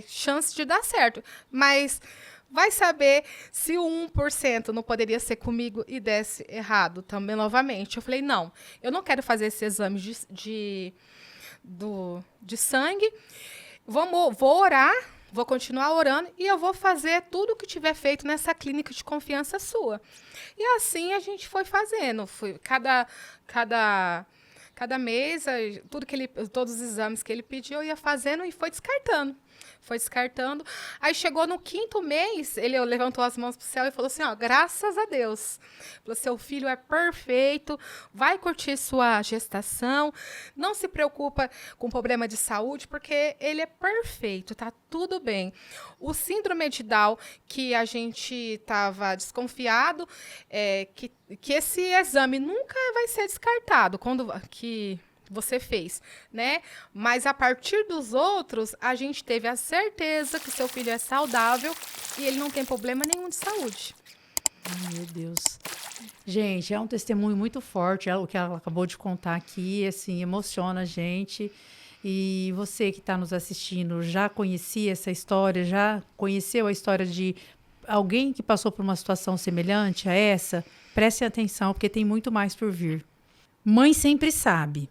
chance de dar certo. Mas vai saber se o 1% não poderia ser comigo e desse errado também novamente. Eu falei, não, eu não quero fazer esse exame de sangue, vou orar, vou continuar orando e eu vou fazer tudo o que tiver feito nessa clínica de confiança sua. E assim a gente foi fazendo, cada Cada mês, todos os exames que ele pediu, eu ia fazendo e foi descartando. Foi descartando. Aí chegou no 5º mês, ele levantou as mãos para o céu e falou assim, ó, graças a Deus. Falou, seu filho é perfeito, vai curtir sua gestação, não se preocupa com problema de saúde, porque ele é perfeito, tá tudo bem. O síndrome de Down, que a gente estava desconfiado, que esse exame nunca vai ser descartado, que você fez, né? Mas a partir dos outros, a gente teve a certeza que seu filho é saudável e ele não tem problema nenhum de saúde. Ai, meu Deus. Gente, é um testemunho muito forte, o que ela acabou de contar aqui, assim, emociona a gente. E você que está nos assistindo, já conhecia essa história? Já conheceu a história de alguém que passou por uma situação semelhante a essa? Preste atenção, porque tem muito mais por vir. Mãe sempre sabe.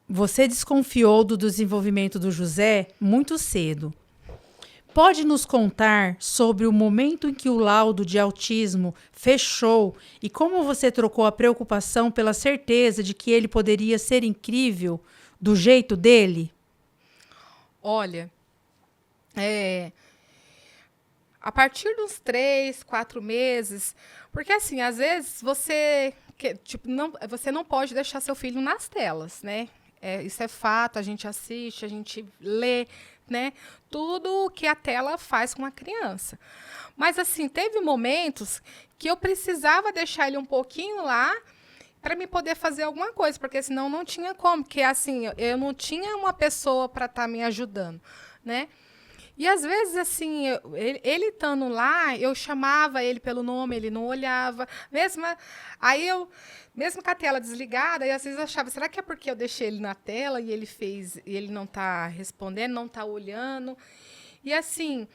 Você desconfiou do desenvolvimento do José muito cedo. Pode nos contar sobre o momento em que o laudo de autismo fechou e como você trocou a preocupação pela certeza de que ele poderia ser incrível do jeito dele? Olha, a partir dos 3, 4 meses, porque assim, às vezes você não pode deixar seu filho nas telas, né? Isso é fato, a gente assiste, a gente lê, né? Tudo que a tela faz com a criança. Mas assim, teve momentos que eu precisava deixar ele um pouquinho lá para me poder fazer alguma coisa, porque senão não tinha como, porque assim, eu não tinha uma pessoa para estar me ajudando, né? E às vezes, assim, ele estando lá, eu chamava ele pelo nome, ele não olhava. Mesmo com a tela desligada, eu às vezes achava, será que é porque eu deixei ele na tela e ele não está respondendo, não está olhando? E assim,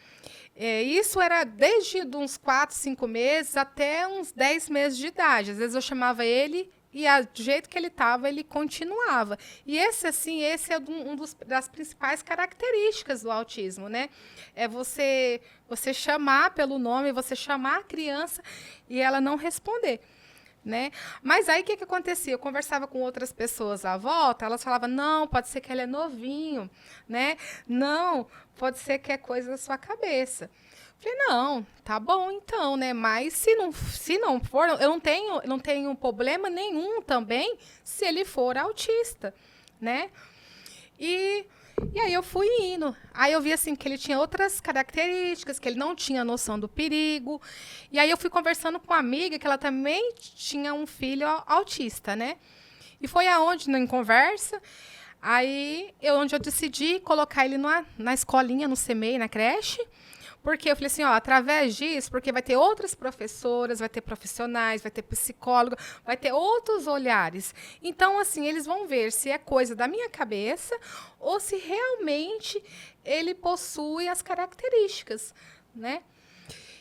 isso era desde uns 4, 5 meses até uns 10 meses de idade. Às vezes eu chamava ele e do jeito que ele estava, ele continuava. E esse é das principais características do autismo, né? É você chamar pelo nome, você chamar a criança e ela não responder, né? Mas aí o que acontecia? Eu conversava com outras pessoas à volta, elas falavam, não, pode ser que ele é novinho, né? Não, pode ser que é coisa da sua cabeça. Falei, não, tá bom então, né? Mas se não for, eu não tenho problema nenhum também se ele for autista, né? E aí eu fui indo. Aí eu vi assim que ele tinha outras características, que ele não tinha noção do perigo. E aí eu fui conversando com uma amiga que ela também tinha um filho autista, né? E foi aonde, em conversa, onde eu decidi colocar ele na escolinha, no CMEI, na creche. Porque eu falei assim, ó, através disso, porque vai ter outras professoras, vai ter profissionais, vai ter psicólogo, vai ter outros olhares. Então, assim, eles vão ver se é coisa da minha cabeça ou se realmente ele possui as características, né?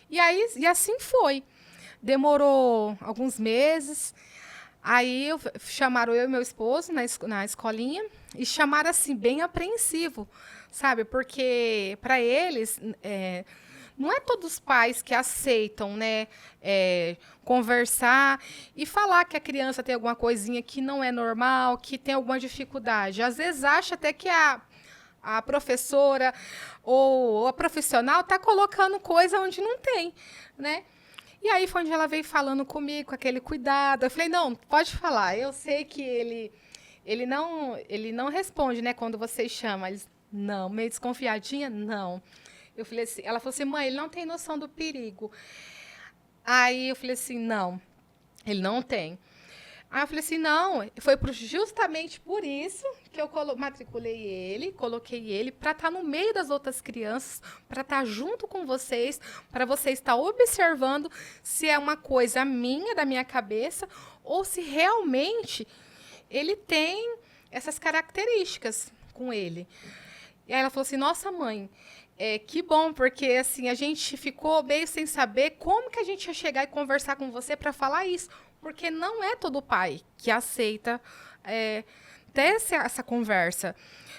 E assim foi. Demorou alguns meses. Aí chamaram eu e meu esposo na escolinha e chamaram assim, bem apreensivo, sabe? Porque para eles, não é todos os pais que aceitam, né, conversar e falar que a criança tem alguma coisinha que não é normal, que tem alguma dificuldade. Às vezes acha até que a professora ou a profissional está colocando coisa onde não tem, né? E aí foi onde ela veio falando comigo, com aquele cuidado. Eu falei, não, pode falar. Eu sei que ele não responde, né, quando você chama. Eles, não, meio desconfiadinha, não. Eu falei assim, ela falou assim, mãe, ele não tem noção do perigo. Aí eu falei assim, não, ele não tem. Aí eu falei assim, não, foi justamente por isso que eu matriculei ele, coloquei ele para estar no meio das outras crianças, para estar junto com vocês, para você estar observando se é uma coisa minha, da minha cabeça, ou se realmente ele tem essas características com ele. E aí ela falou assim, nossa, mãe, que bom, porque assim, a gente ficou meio sem saber como que a gente ia chegar e conversar com você para falar isso. Porque não é todo pai que aceita ter essa conversa.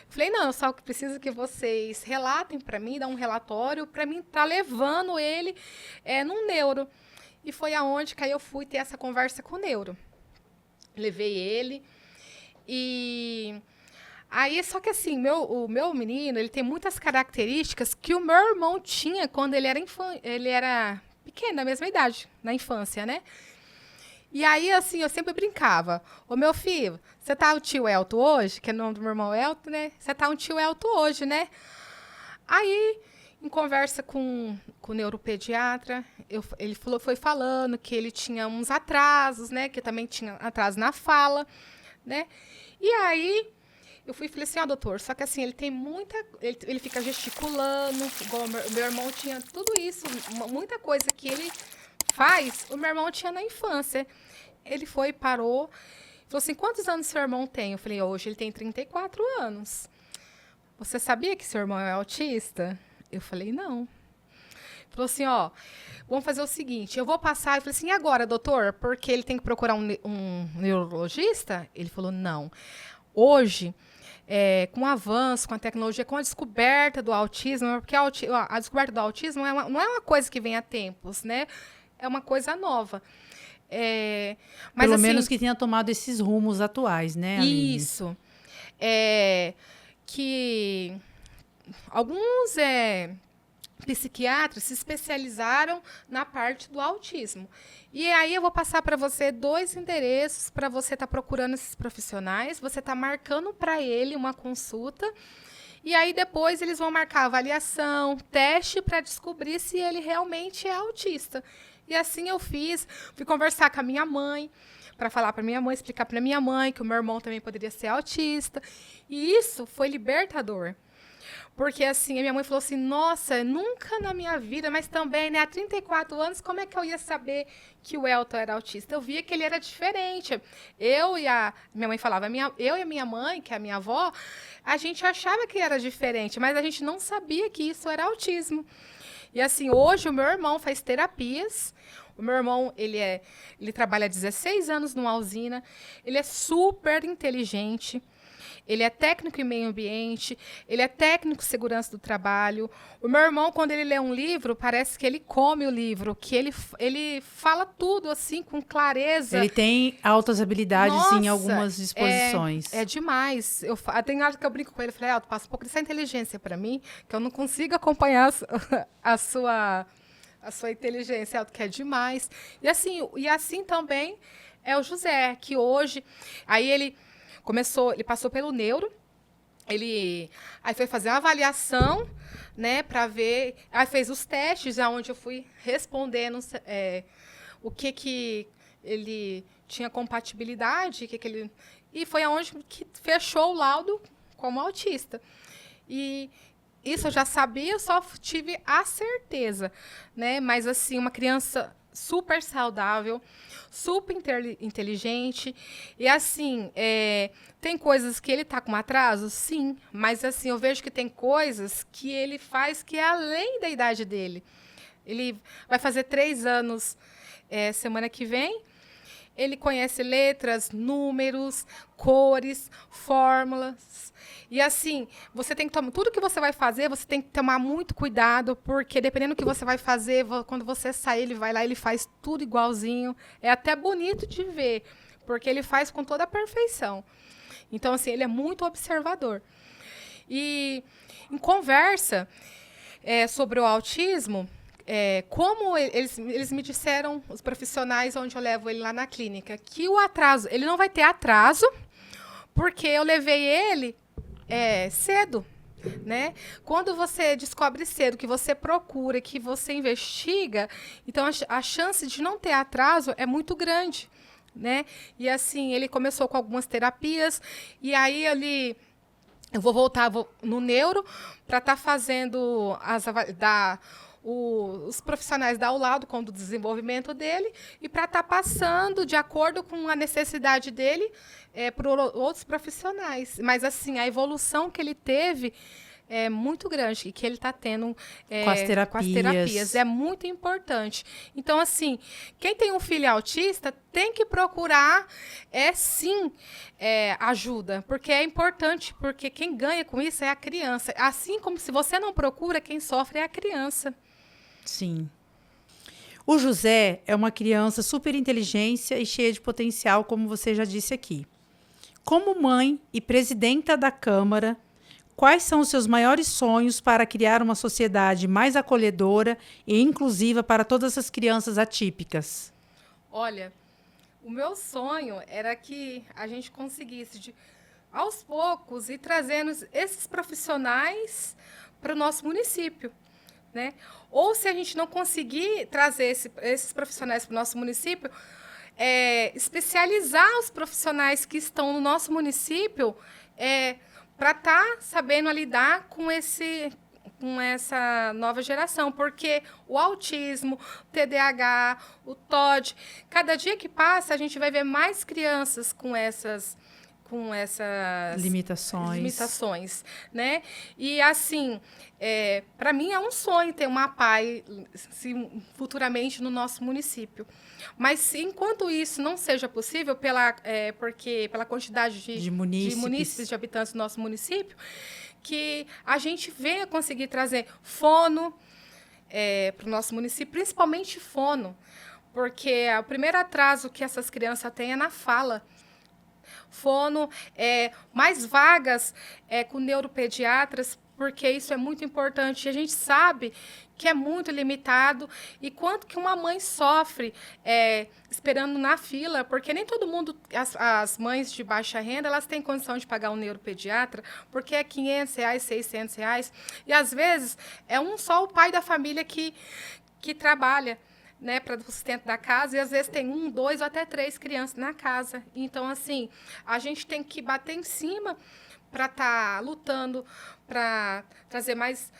Falei, não, eu só preciso que vocês relatem para mim, dão um relatório para mim estar levando ele num neuro. E foi aonde que aí eu fui ter essa conversa com o neuro. Levei ele E aí, só que assim, o meu menino, ele tem muitas características que o meu irmão tinha quando ele era pequeno, na mesma idade, na infância, né? E aí, assim, eu sempre brincava. Ô, meu filho, você tá o tio Elton hoje? Que é o nome do meu irmão Elton, né? Você tá um tio Elton hoje, né? Aí, em conversa com o neuropediatra, ele foi falando que ele tinha uns atrasos, né? Que também tinha atraso na fala, né? E aí, eu fui e falei assim, ó, doutor, só que assim, ele tem muita... Ele fica gesticulando, igual o meu irmão tinha tudo isso, muita coisa que ele faz, o meu irmão tinha na infância. Ele foi, parou, falou assim, quantos anos seu irmão tem? Eu falei, hoje ele tem 34 anos. Você sabia que seu irmão é autista? Eu falei, não. Falou assim, ó, vamos fazer o seguinte, eu vou passar. Eu falei assim, e agora, doutor? Porque ele tem que procurar um neurologista? Ele falou, não. Hoje, com o avanço, com a tecnologia, com a descoberta do autismo, porque a descoberta do autismo não é uma coisa que vem há tempos, né? É uma coisa nova. Mas, Pelo assim, menos que tenha tomado esses rumos atuais, né, Aline? isso. Que alguns psiquiatras se especializaram na parte do autismo. E aí eu vou passar para você 2 endereços para você estar procurando esses profissionais. Você está marcando para ele uma consulta. E aí depois eles vão marcar avaliação, teste para descobrir se ele realmente é autista. E assim eu fiz, fui conversar com a minha mãe, para falar para minha mãe, explicar para minha mãe que o meu irmão também poderia ser autista. E isso foi libertador. Porque assim, a minha mãe falou assim, nossa, nunca na minha vida, mas também, né, há 34 anos, como é que eu ia saber que o Elton era autista? Eu via que ele era diferente. Minha mãe falava, eu e a minha mãe, que é a minha avó, a gente achava que era diferente, mas a gente não sabia que isso era autismo. E assim, hoje o meu irmão faz terapias. O meu irmão, ele trabalha há 16 anos numa usina. Ele é super inteligente. Ele é técnico em meio ambiente, ele é técnico em segurança do trabalho. O meu irmão, quando ele lê um livro, parece que ele come o livro, que ele fala tudo assim com clareza. Ele tem altas habilidades Nossa, em algumas disposições. É demais. Tem hora que eu brinco com ele, falei, Elton, passa um pouco dessa inteligência para mim, que eu não consigo acompanhar a sua inteligência, Elton, que é demais. E assim também é o José, que hoje, aí ele passou pelo neuro, aí foi fazer uma avaliação, né, para ver, aí fez os testes, onde eu fui respondendo o que ele tinha compatibilidade, e foi aonde que fechou o laudo como autista. E isso eu já sabia, eu só tive a certeza, né, mas assim, uma criança super saudável, super inteligente. E assim, tem coisas que ele tá com atraso? Sim. Mas assim, eu vejo que tem coisas que ele faz que é além da idade dele. Ele vai fazer 3 anos semana que vem. Ele conhece letras, números, cores, fórmulas. E assim, você tem que tomar tudo que você vai fazer, você tem que tomar muito cuidado, porque dependendo do que você vai fazer, quando você sair, ele vai lá, ele faz tudo igualzinho. É até bonito de ver, porque ele faz com toda a perfeição. Então, assim, ele é muito observador. E em conversa sobre o autismo, como eles me disseram, os profissionais onde eu levo ele lá na clínica, que o atraso, ele não vai ter atraso, porque eu levei ele cedo, né? Quando você descobre cedo, que você procura, que você investiga, então a chance de não ter atraso é muito grande, né? E assim, ele começou com algumas terapias, e aí eu vou voltar no neuro para estar fazendo os profissionais dar o laudo com o desenvolvimento dele e para estar passando de acordo com a necessidade dele para outros profissionais. Mas, assim, a evolução que ele teve é muito grande e que ele está tendo com as terapias. É muito importante. Então, assim, quem tem um filho autista tem que procurar, sim, ajuda, porque é importante, porque quem ganha com isso é a criança. Assim como se você não procura, quem sofre é a criança. Sim. O José é uma criança super inteligência e cheia de potencial, como você já disse aqui. Como mãe e presidenta da Câmara, quais são os seus maiores sonhos para criar uma sociedade mais acolhedora e inclusiva para todas as crianças atípicas? Olha, o meu sonho era que a gente conseguisse, aos poucos, ir trazendo esses profissionais para o nosso município, né? Ou se a gente não conseguir trazer esses profissionais para o nosso município, especializar os profissionais que estão no nosso município para estar sabendo lidar com essa nova geração, porque o autismo, o TDAH, o TOD, cada dia que passa a gente vai ver mais crianças com essas limitações, né? E assim, para mim é um sonho ter uma PAI futuramente no nosso município. Mas enquanto isso não seja possível, porque pela quantidade de munícipes, de habitantes do nosso município, que a gente venha conseguir trazer fono para o nosso município, principalmente fono, porque o primeiro atraso que essas crianças têm é na fala. Fono, mais vagas com neuropediatras, porque isso é muito importante. A gente sabe que é muito limitado e quanto que uma mãe sofre esperando na fila, porque nem todo mundo, as mães de baixa renda, elas têm condição de pagar um neuropediatra, porque é R$500, R$600, e às vezes é só o pai da família que trabalha, né, para o sustento da casa, e às vezes tem 1, 2 ou até 3 crianças na casa. Então, assim, a gente tem que bater em cima para estar lutando para trazer mais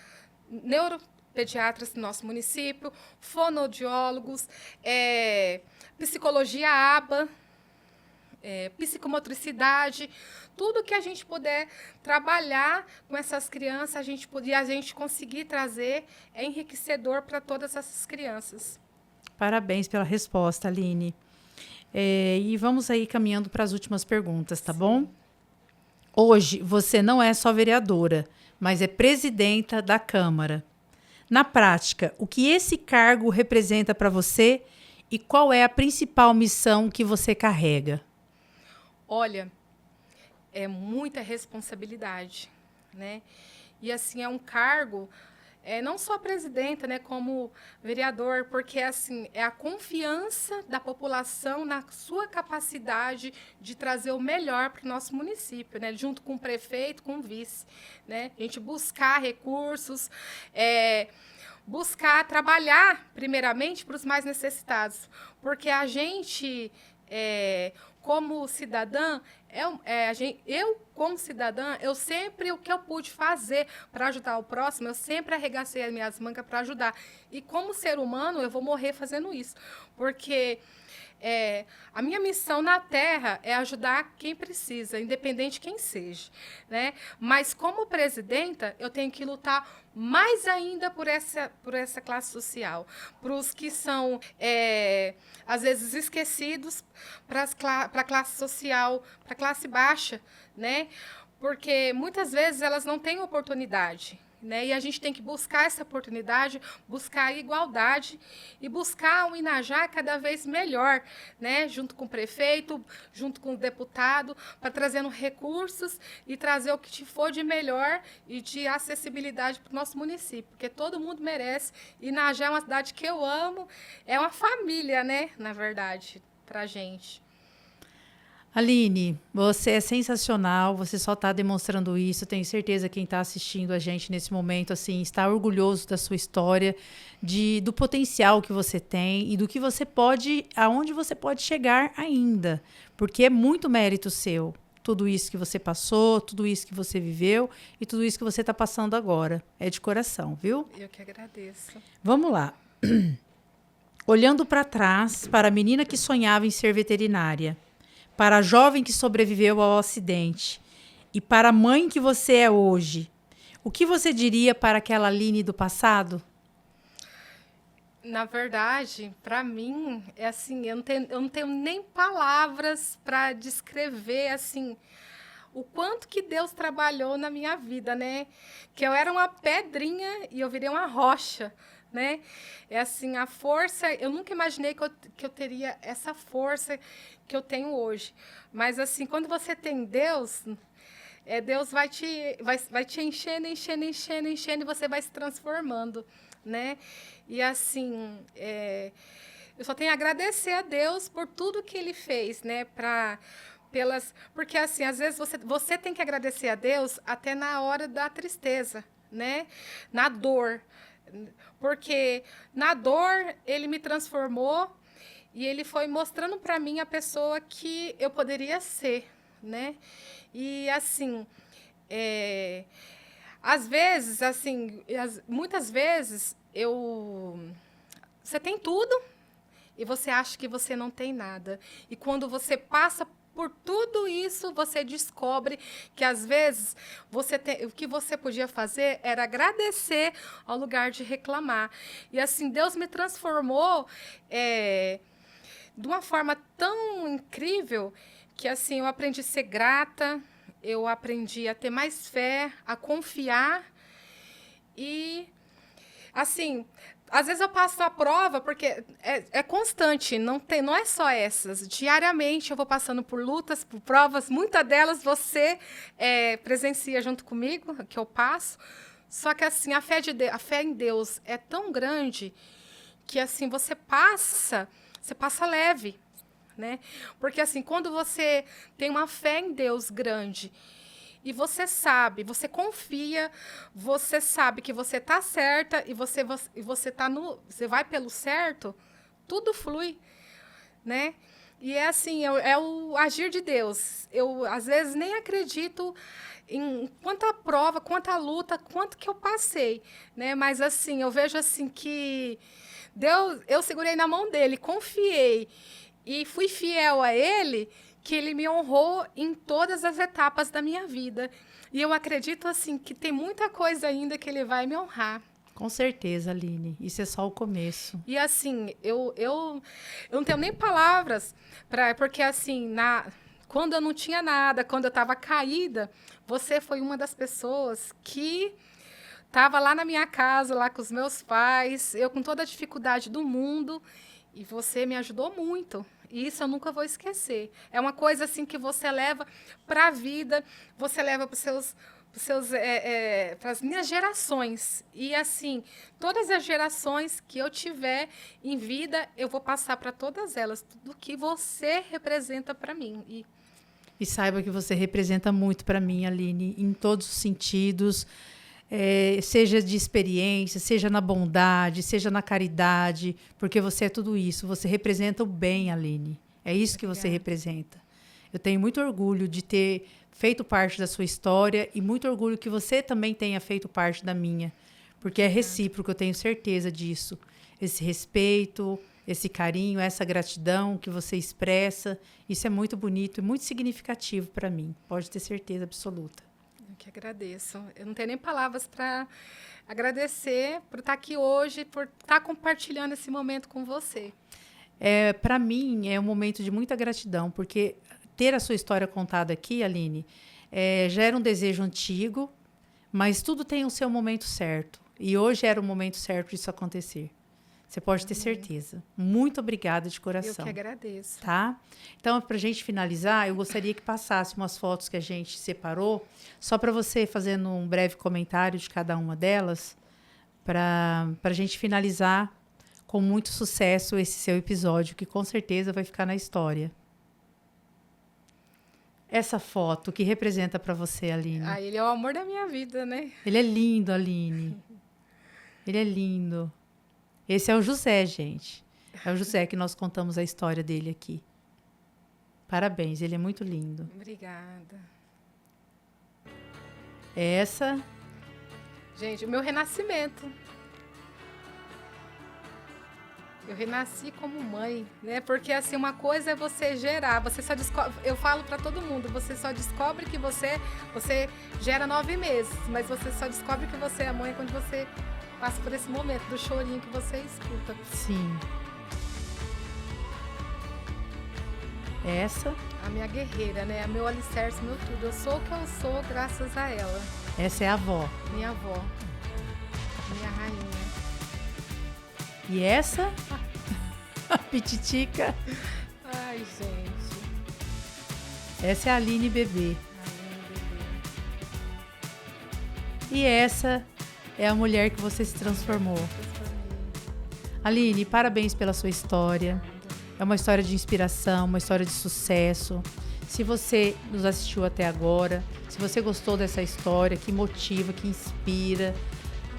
neuropediatras no nosso município, fonoaudiólogos, psicologia ABA, psicomotricidade, tudo que a gente puder trabalhar com essas crianças, a gente conseguir trazer é enriquecedor para todas essas crianças. Parabéns pela resposta, Aline. E vamos aí caminhando para as últimas perguntas, tá bom? Hoje, você não é só vereadora, mas é presidenta da Câmara. Na prática, o que esse cargo representa para você e qual é a principal missão que você carrega? Olha, é muita responsabilidade, né? E, assim, é um cargo... não só presidenta, né, como vereador, porque assim, é a confiança da população na sua capacidade de trazer o melhor para o nosso município, né, junto com o prefeito, com o vice, né, a gente buscar recursos, buscar trabalhar primeiramente para os mais necessitados, porque a gente, como cidadã, eu, como cidadã, o que eu pude fazer para ajudar o próximo, eu sempre arregacei as minhas mangas para ajudar. E como ser humano, eu vou morrer fazendo isso. Porque a minha missão na Terra é ajudar quem precisa, independente de quem seja, né? Mas como presidenta, eu tenho que lutar mais ainda por essa classe social, para os que são, às vezes, esquecidos, para a classe social, para a classe baixa, né? Porque muitas vezes elas não têm oportunidade, né? E a gente tem que buscar essa oportunidade, buscar a igualdade e buscar um Inajá cada vez melhor, né? Junto com o prefeito, junto com o deputado, para trazendo recursos e trazer o que for de melhor e de acessibilidade para o nosso município, porque todo mundo merece. Inajá é uma cidade que eu amo, é uma família, né? Na verdade, para a gente. Aline, você é sensacional, você só está demonstrando isso, tenho certeza que quem está assistindo a gente nesse momento assim, está orgulhoso da sua história, do potencial que você tem e do que você pode, aonde você pode chegar ainda, porque é muito mérito seu, tudo isso que você passou, tudo isso que você viveu e tudo isso que você está passando agora, é de coração, viu? Eu que agradeço. Vamos lá. Olhando para trás, para a menina que sonhava em ser veterinária, para a jovem que sobreviveu ao acidente e para a mãe que você é hoje, o que você diria para aquela Aline do passado? Na verdade, para mim, é assim, eu não tenho nem palavras para descrever assim o quanto que Deus trabalhou na minha vida, né? Que eu era uma pedrinha e eu virei uma rocha, né? É assim, a força, eu nunca imaginei que eu teria essa força que eu tenho hoje. Mas assim, quando você tem Deus, Deus vai te enchendo, enchendo, enchendo, enchendo, e você vai se transformando, né? E assim, eu só tenho a agradecer a Deus por tudo que Ele fez, né? Porque assim, às vezes você tem que agradecer a Deus até na hora da tristeza, né? Na dor. Porque na dor Ele me transformou e Ele foi mostrando para mim a pessoa que eu poderia ser, né? E assim, às vezes, assim, muitas vezes você tem tudo e você acha que você não tem nada. E quando você passa por tudo isso, você descobre que às vezes o que você podia fazer era agradecer ao lugar de reclamar. E assim, Deus me transformou de uma forma tão incrível que assim eu aprendi a ser grata, eu aprendi a ter mais fé, a confiar e assim, às vezes eu passo a prova porque é constante, não é só essas. Diariamente eu vou passando por lutas, por provas, muitas delas você presencia junto comigo, que eu passo. Só que assim, a fé em Deus é tão grande que assim você passa leve, né? Porque assim, quando você tem uma fé em Deus grande e você sabe, você confia, você sabe que você está certa e você vai pelo certo, tudo flui, né? E é assim, é o agir de Deus. Eu às vezes nem acredito em quanta prova, quanta luta, quanto que eu passei, né? Mas assim, eu vejo assim que Deus, eu segurei na mão dele, confiei e fui fiel a ele, que ele me honrou em todas as etapas da minha vida. E eu acredito assim que tem muita coisa ainda que ele vai me honrar. Com certeza, Aline. Isso é só o começo. E assim, eu não tenho nem palavras porque assim, quando eu não tinha nada, quando eu estava caída, você foi uma das pessoas que estava lá na minha casa, lá com os meus pais, eu com toda a dificuldade do mundo, e você me ajudou muito. E isso eu nunca vou esquecer. É uma coisa assim que você leva para a vida, você leva para as minhas gerações. E assim, todas as gerações que eu tiver em vida, eu vou passar para todas elas tudo que você representa para mim. E saiba que você representa muito para mim, Aline, em todos os sentidos. Seja de experiência, seja na bondade, seja na caridade, porque você é tudo isso. Você representa o bem, Aline. É isso que você representa. Eu tenho muito orgulho de ter feito parte da sua história e muito orgulho que você também tenha feito parte da minha, porque é recíproco, eu tenho certeza disso. Esse respeito, esse carinho, essa gratidão que você expressa, isso é muito bonito e muito significativo para mim. Pode ter certeza absoluta. Que agradeço. Eu não tenho nem palavras para agradecer por estar aqui hoje, por estar compartilhando esse momento com você. Para mim, é um momento de muita gratidão, porque ter a sua história contada aqui, Aline, já era um desejo antigo, mas tudo tem o seu momento certo. E hoje era o momento certo disso acontecer. Você pode ter certeza. Muito obrigada de coração. Eu que agradeço. Tá? Então, para a gente finalizar, eu gostaria que passasse umas fotos que a gente separou, só para você fazendo um breve comentário de cada uma delas, para a gente finalizar com muito sucesso esse seu episódio, que com certeza vai ficar na história. Essa foto, que representa para você, Aline? Ele é o amor da minha vida, né? Ele é lindo, Aline. Ele é lindo. Esse é o José, gente. É o José que nós contamos a história dele aqui. Parabéns, ele é muito lindo. Obrigada. Essa... Gente, o meu renascimento. Eu renasci como mãe, né? Porque assim, uma coisa é você gerar, você só descobre, eu falo para todo mundo, você só descobre que você gera 9 meses, mas você só descobre que você é mãe quando você passa por esse momento do chorinho que você escuta. Sim. Essa? A minha guerreira, né? Meu alicerce, meu tudo. Eu sou o que eu sou graças a ela. Essa é a avó. Minha avó. Minha rainha. E essa? A Pititica. Ai, gente. Essa é a Aline Bebê. Aline Bebê. E essa é a mulher que você se transformou. Aline, parabéns pela sua história. É uma história de inspiração, uma história de sucesso. Se você nos assistiu até agora, se você gostou dessa história, que motiva, que inspira,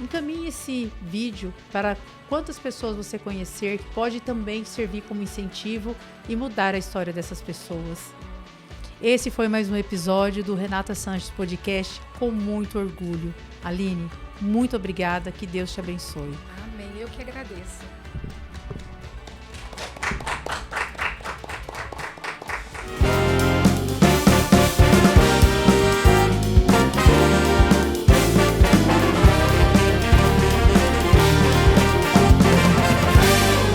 encaminhe esse vídeo para quantas pessoas você conhecer, que pode também servir como incentivo e mudar a história dessas pessoas. Esse foi mais um episódio do Renata Sanches Podcast com muito orgulho. Aline, muito obrigada, que Deus te abençoe. Amém, eu que agradeço.